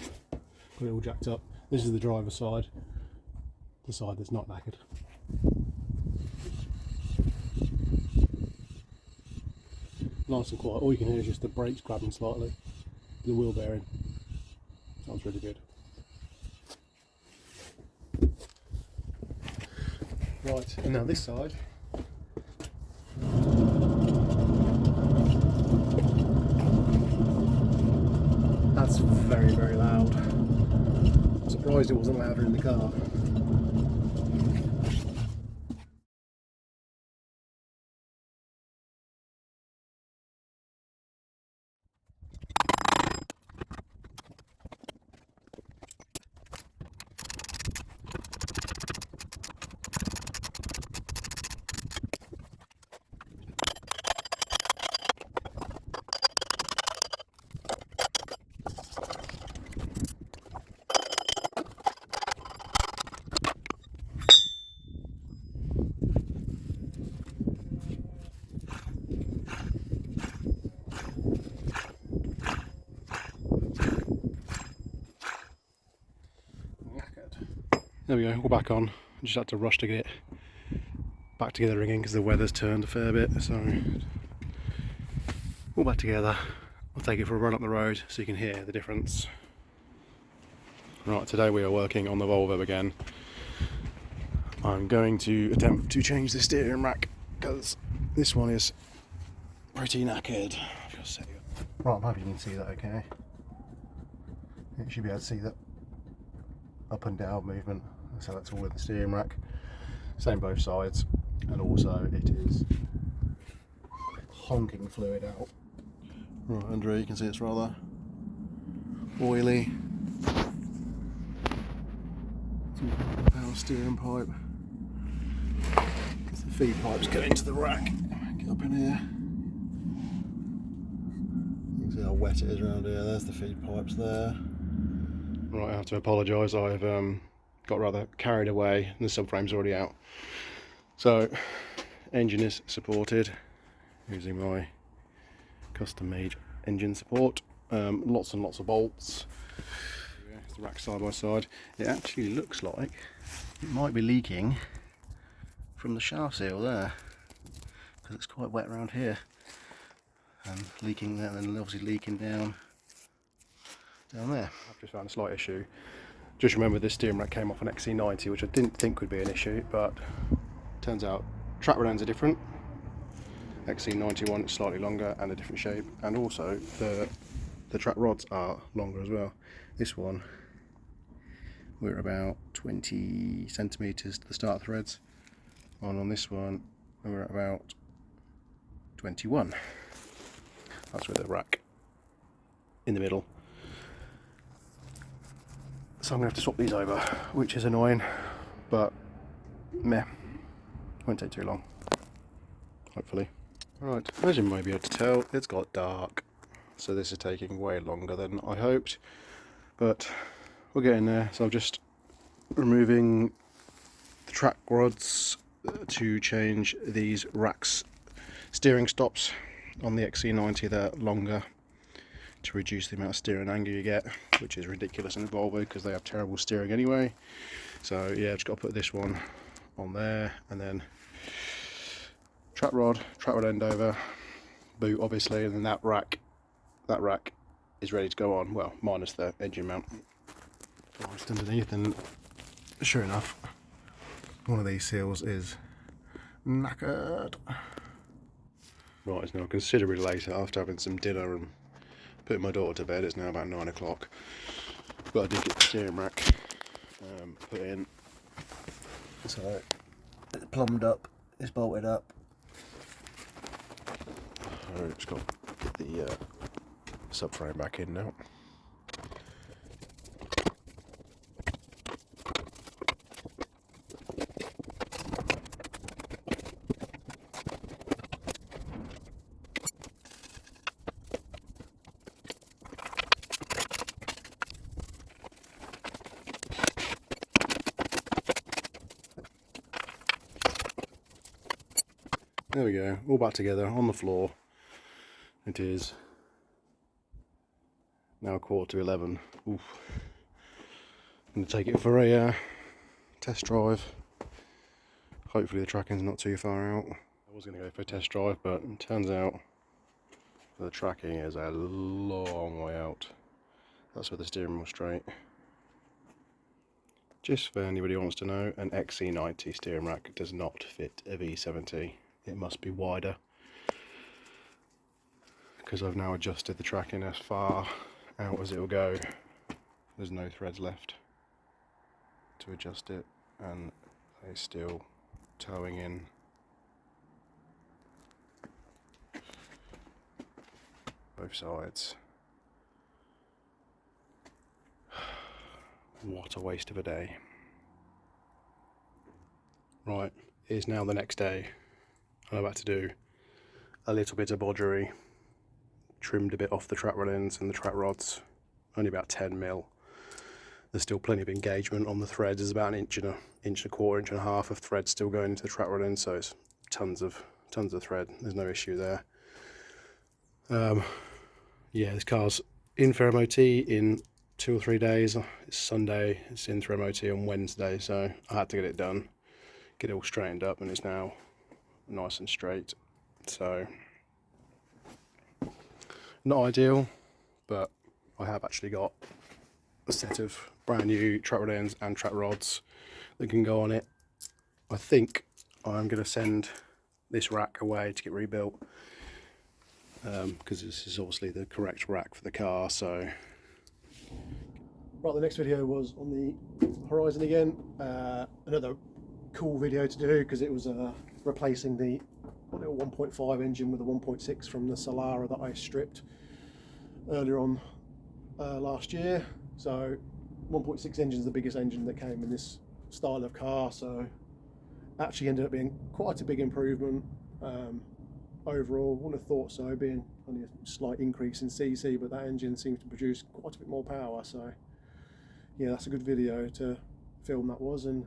got it all jacked up. This is the driver's side, the side that's not knackered. Nice and quiet. All you can hear is just the brakes grabbing slightly. The wheel bearing. Sounds really good. Right, and now this side. That's very, very loud. I'm surprised it wasn't louder in the car. There we go, all back on. I just had to rush to get it back together again because the weather's turned a fair bit, so all back together. I'll take it for a run up the road so you can hear the difference. Right, today we are working on the Volvo again. I'm going to attempt to change the steering rack because this one is pretty knackered. Right, I'm happy you can see that okay. You should be able to see that up and down movement. So that's all with the steering rack. Same both sides, and also it is honking fluid out. Right, under here you can see it's rather oily. Power steering pipe. The feed pipes go into the rack. Get up in here. You can see how wet it is around here. There's the feed pipes there. Right, I have to apologise. I've got rather carried away and the subframe's already out. So, engine is supported using my custom made engine support. Lots and lots of bolts. the rack side by side. It actually looks like it might be leaking from the shaft seal there, because it's quite wet around here, and leaking there, and then obviously leaking down there. I've just found a slight issue. Just remember this steering rack came off an XC90, which I didn't think would be an issue, but turns out track rod ends are different. XC91 is slightly longer and a different shape, and also the track rods are longer as well. This one, we're about 20 centimeters to the start threads, and on this one we're at about 21. That's with the rack in the middle. So I'm going to have to swap these over, which is annoying, but meh, won't take too long, hopefully. Right, as you may be able to tell, it's got dark, so this is taking way longer than I hoped, but we're getting there. So I'm just removing the track rods to change these racks steering stops on the XC90. They're longer to reduce the amount of steering angle you get, which is ridiculous in Volvo because they have terrible steering anyway. So yeah, just got to put this one on there, and then track rod end over, boot obviously, and then that rack is ready to go on, well, minus the engine mount. Just underneath, and sure enough, one of these seals is knackered. Right, it's now considerably later after having some dinner and putting my daughter to bed. It's now about 9 o'clock, but I did get the steering rack put in, so it's plumbed up, it's bolted up. I've just got to get the subframe back in now. There we go, all back together on the floor. It is now 11:15. Oof. I'm going to take it for a test drive. Hopefully the tracking's not too far out. I was going to go for a test drive, but it turns out the tracking is a long way out. That's with the steering wheel straight. Just for anybody who wants to know, an XC90 steering rack does not fit a V70. It must be wider, because I've now adjusted the tracking as far out as it will go. There's no threads left to adjust it, and it's still towing in. Both sides. What a waste of a day. Right, it is now the next day. I'm about to do a little bit of bodgery. Trimmed a bit off the track rod ends and the track rods, only about 10 mil. There's still plenty of engagement on the threads. There's about an inch and a quarter, inch and a half of thread still going into the track rod end, so it's tons of thread. There's no issue there. Yeah, this car's in for MOT in 2 or 3 days. It's Sunday, it's in for MOT on Wednesday, so I had to get it done, get it all straightened up, and it's now nice and straight. So not ideal, but I have actually got a set of brand new track rod ends and track rods that can go on it. I think I'm going to send this rack away to get rebuilt, because this is obviously the correct rack for the car. So right, the next video was on the horizon again. Another cool video to do, because it was replacing the little 1.5 engine with a 1.6 from the Solara that I stripped earlier on last year. So 1.6 engine is the biggest engine that came in this style of car, so actually ended up being quite a big improvement overall. Wouldn't have thought so, being only a slight increase in CC, but that engine seems to produce quite a bit more power. So yeah, that's a good video to film, that was, and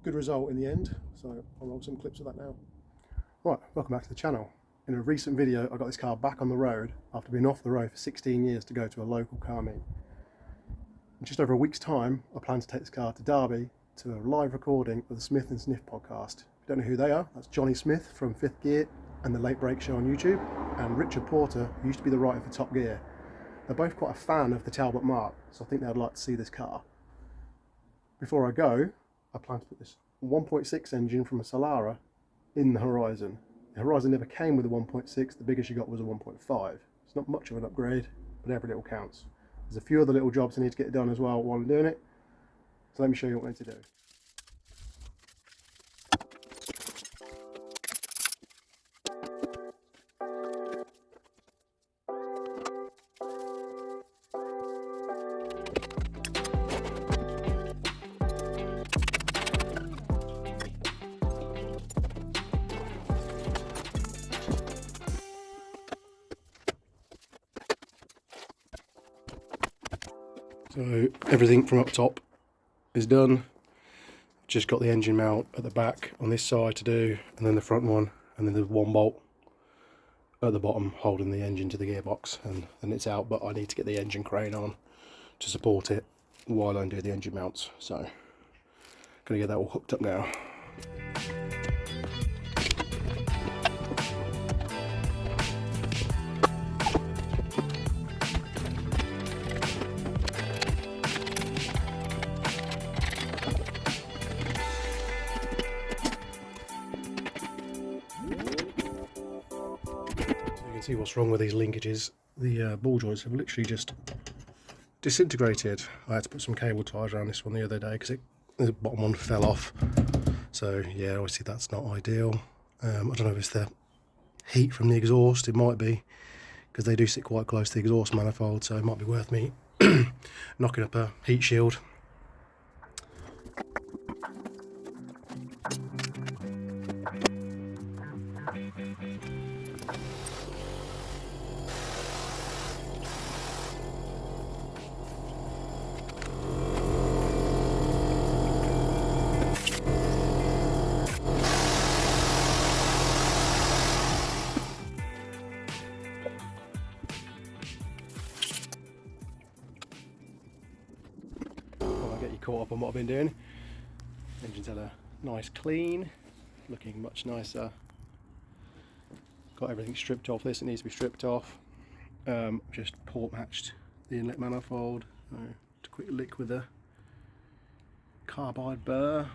good result in the end. So I'll roll some clips of that now. Right, welcome back to the channel. In a recent video, I got this car back on the road after being off the road for 16 years to go to a local car meet. In just over a week's time, I plan to take this car to Derby to a live recording of the Smith and Sniff podcast. If you don't know who they are, that's Johnny Smith from Fifth Gear and the Late Break Show on YouTube, and Richard Porter, who used to be the writer for Top Gear. They're both quite a fan of the Talbot Mark, so I think they'd like to see this car. Before I go, I plan to put this 1.6 engine from a Solara in the Horizon. The Horizon never came with a 1.6, the biggest you got was a 1.5. It's not much of an upgrade, but every little counts. There's a few other little jobs I need to get done as well while I'm doing it, so let me show you what I need to do. So everything from up top is done. Just got the engine mount at the back on this side to do, and then the front one, and then there's one bolt at the bottom holding the engine to the gearbox, and then it's out. But I need to get the engine crane on to support it while I do the engine mounts. So gonna get that all hooked up now. See what's wrong with these linkages. The ball joints have literally just disintegrated. I had to put some cable ties around this one the other day because the bottom one fell off. So yeah, obviously that's not ideal. I don't know if it's the heat from the exhaust. It might be, because they do sit quite close to the exhaust manifold, so it might be worth me knocking up a heat shield. Caught up on what I've been doing. Engine's had a nice clean, looking much nicer. Got everything stripped off this, it needs to be stripped off. Just port matched the inlet manifold. Just a quick lick with the carbide burr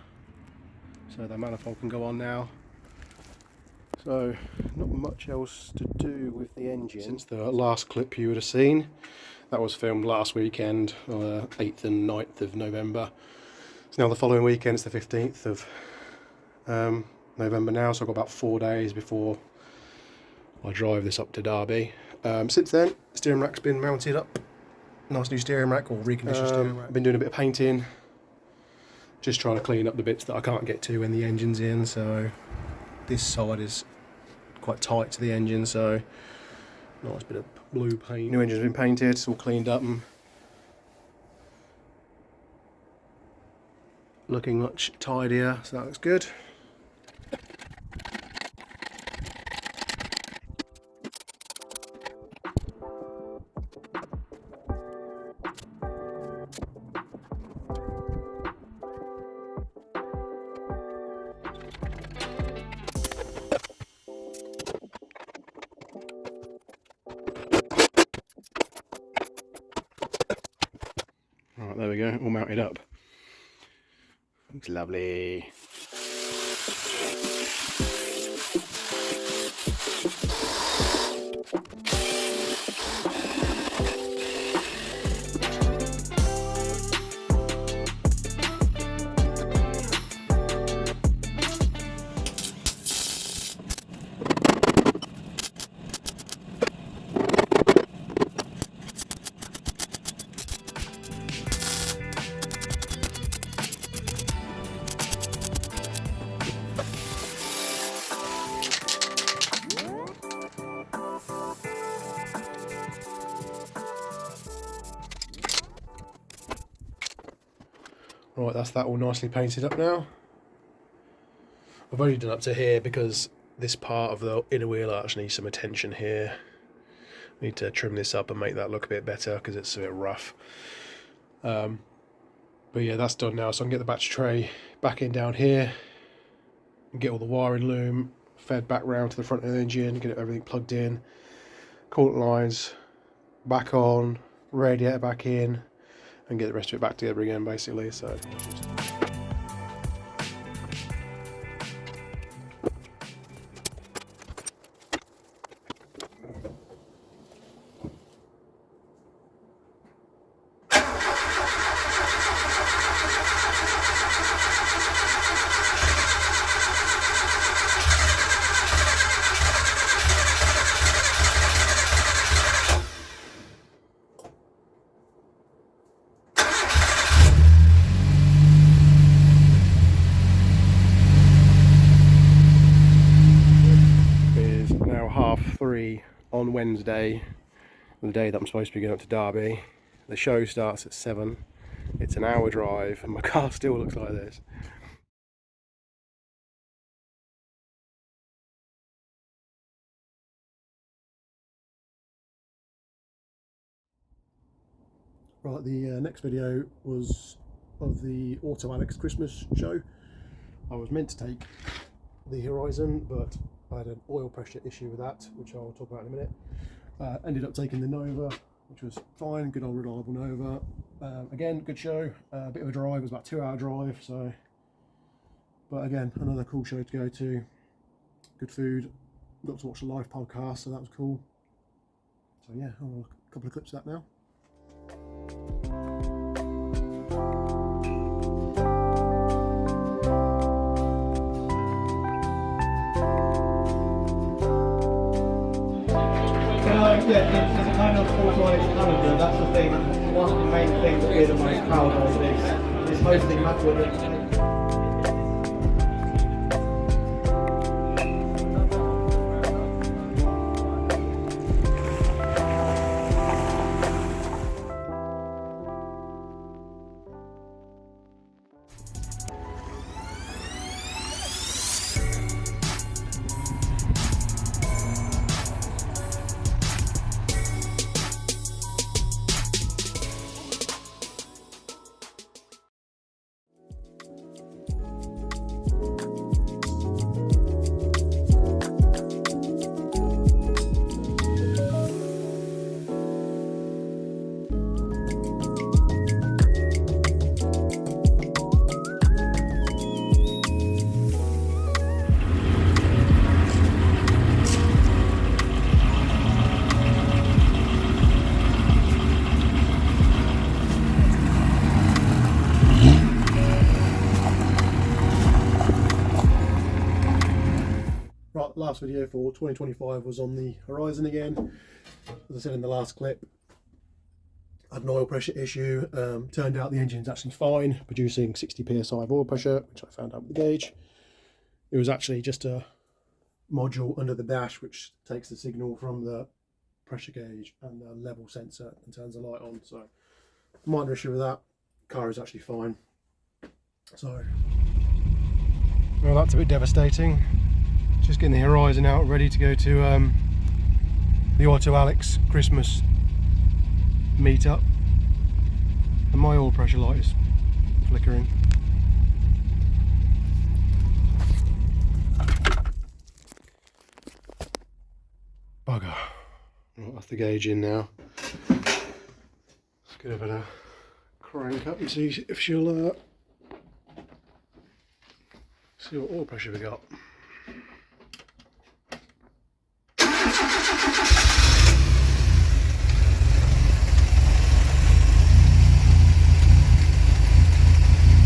so the manifold can go on now. So not much else to do with the engine. Since the last clip you would have seen, that was filmed last weekend, 8th and 9th of November. So now the following weekend, it's the 15th of November now, so I've got about 4 days before I drive this up to Derby. Since then, steering rack's been mounted up. Nice new steering rack, or reconditioned steering rack. I've been doing a bit of painting, just trying to clean up the bits that I can't get to when the engine's in. So this side is quite tight to the engine, so nice bit of blue paint. New engine's been painted, it's all cleaned up and looking much tidier, so that looks good. Right, there we go, all mounted up. Looks lovely. Right, that's that all nicely painted up now. I've only done up to here because this part of the inner wheel arch needs some attention here. Need to trim this up and make that look a bit better because it's a bit rough. But yeah, that's done now, so I can get the battery tray back in down here and get all the wiring loom fed back round to the front of the engine, get everything plugged in, coolant lines back on, radiator back in, and get the rest of it back together again basically. So now 3:30 on Wednesday, the day that I'm supposed to be going up to Derby. The show starts at 7. It's an hour drive and my car still looks like this. Right, the next video was of the Auto Alex Christmas show. I was meant to take the Horizon, but I had an oil pressure issue with that, which I'll talk about in a minute. Ended up taking the Nova, which was fine, good old reliable Nova. Again, good show, a bit of a drive, it was about a 2-hour drive, so. But again, another cool show to go to. Good food, got to watch the live podcast, so that was cool. So yeah, I'll have a couple of clips of that now. Yeah, it's a kind of authorised calendar. That's the thing. One of the main things that we're the most proud of is hosting Matt Woodard. Right, last video for 2025 was on the Horizon again. As I said in the last clip, I had an oil pressure issue. Turned out the engine's actually fine, producing 60 psi of oil pressure, which I found out with the gauge. It was actually just a module under the dash which takes the signal from the pressure gauge and the level sensor and turns the light on. So minor issue with that. Car is actually fine. So well, that's a bit devastating. Just getting the Horizon out, ready to go to the Auto Alex Christmas meetup, and my oil pressure light is flickering. Bugger. Right, that's the gauge in now. Let's give it a crank up and see if she'll see what oil pressure we got.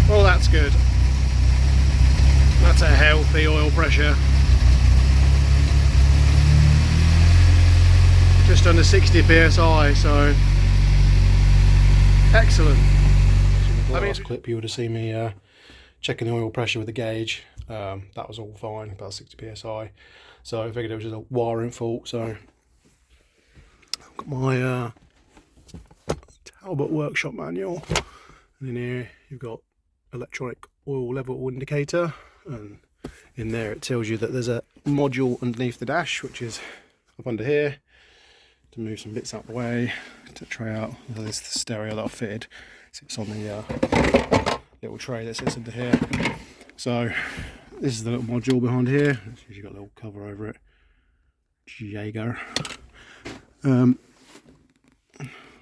Well, that's good. That's a healthy oil pressure. Just under 60 psi, so excellent. So last clip you would have seen me checking the oil pressure with the gauge. That was all fine, about 60 psi. So I figured it was just a wiring fault. So I've got my Talbot workshop manual, and in here you've got electronic oil level indicator, and in there it tells you that there's a module underneath the dash which is up under here. to move some bits out the way to tray out. There's the stereo that I fitted. Sits on the little tray that sits into here. So this is the little module behind here. You've got a little cover over it. Jaeger.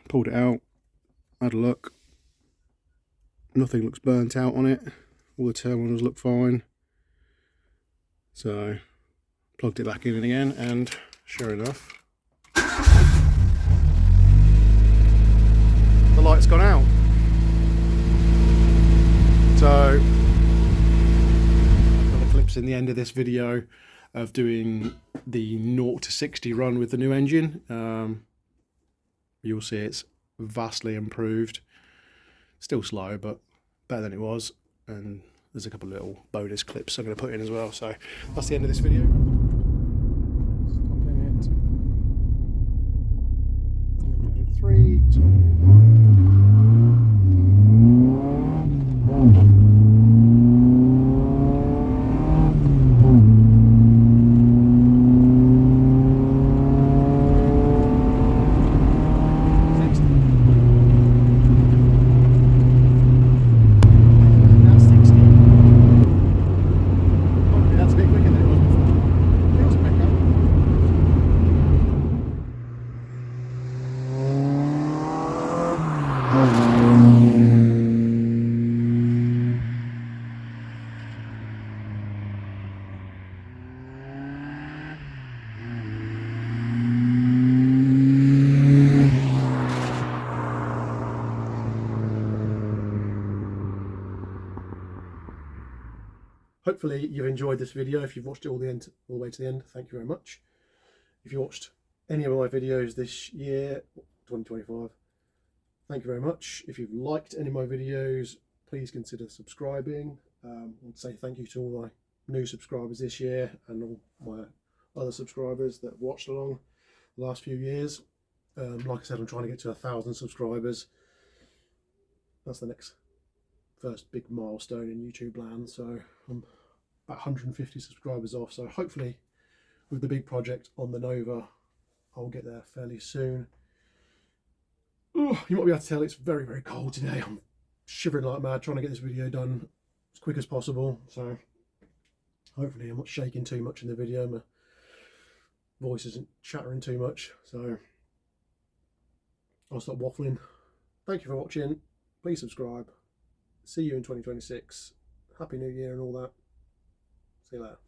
Pulled it out, had a look. Nothing looks burnt out on it. All the terminals look fine. So plugged it back in again, and sure enough, the light's gone out. So I've got the clips in the end of this video of doing the 0 to 60 run with the new engine. You'll see it's vastly improved. Still slow, but better than it was. And there's a couple of little bonus clips I'm going to put in as well. So that's the end of this video. Stopping it. 3, 2, 1. Hopefully you've enjoyed this video. If you've watched it all the way to the end, thank you very much. If you watched any of my videos this year, 2025, thank you very much. If you've liked any of my videos, please consider subscribing. I want to say thank you to all my new subscribers this year and all my other subscribers that have watched along the last few years. Like I said, I'm trying to get to 1,000 subscribers. That's the first big milestone in YouTube land. So I'm about 150 subscribers off. So hopefully with the big project on the Nova, I'll get there fairly soon. Ooh, you might be able to tell it's very, very cold today. I'm shivering like mad trying to get this video done as quick as possible. So hopefully I'm not shaking too much in the video. My voice isn't chattering too much. So I'll stop waffling. Thank you for watching. Please subscribe. See you in 2026. Happy New Year and all that. See you later.